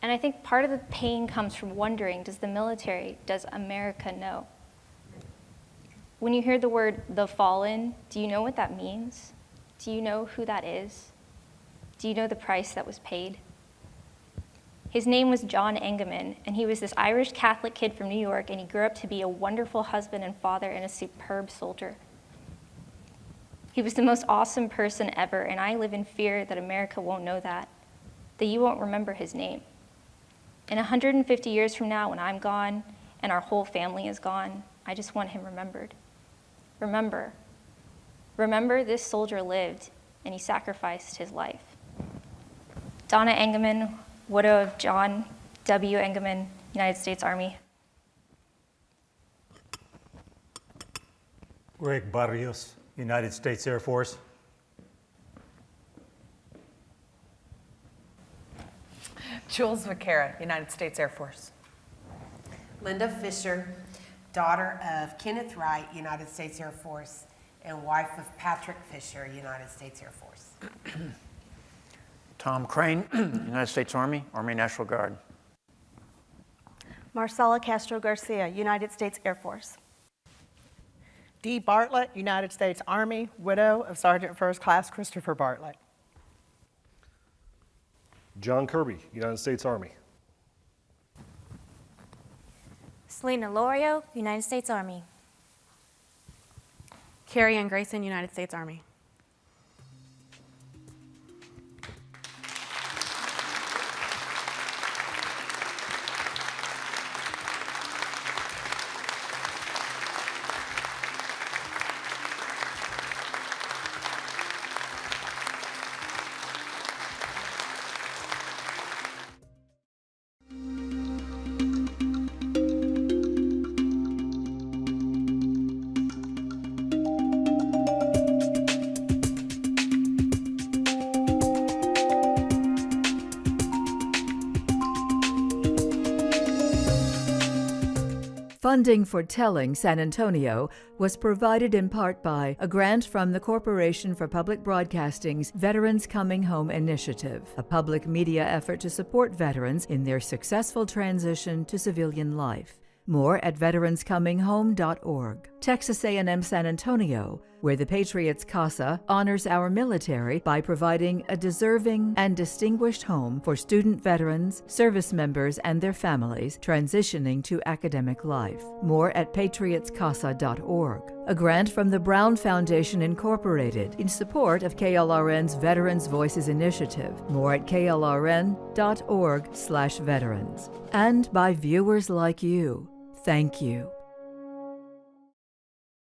And I think part of the pain comes from wondering, does the military, does America know? When you hear the word the fallen, do you know what that means? Do you know who that is? Do you know the price that was paid? His name was John Engemann, and he was this Irish Catholic kid from New York, and he grew up to be a wonderful husband and father and a superb soldier. He was the most awesome person ever, and I live in fear that America won't know that you won't remember his name. And 150 years from now, when I'm gone and our whole family is gone, I just want him remembered. Remember this soldier lived, and he sacrificed his life. Donna Engemann, widow of John W. Engemann, United States Army. Rick Barrios, United States Air Force. Jules Vaquera, United States Air Force. Linda Fisher, daughter of Kenneth Wright, United States Air Force, and wife of Patrick Fisher, United States Air Force. Tom Crane, United States Army, Army National Guard. Marcela Castro Garcia, United States Air Force. Dee Bartlett, United States Army, widow of Sergeant First Class Christopher Bartlett. John Kirby, United States Army. Selena Lorio, United States Army. Carrie Ann Grayson, United States Army. Funding for Telling San Antonio was provided in part by a grant from the Corporation for Public Broadcasting's Veterans Coming Home initiative, a public media effort to support veterans in their successful transition to civilian life. More at veteranscominghome.org. Texas A&M San Antonio, where the Patriots Casa honors our military by providing a deserving and distinguished home for student veterans, service members, and their families transitioning to academic life. More at patriotscasa.org. A grant from the Brown Foundation Incorporated in support of KLRN's Veterans Voices Initiative. More at klrn.org/veterans. And by viewers like you. Thank you.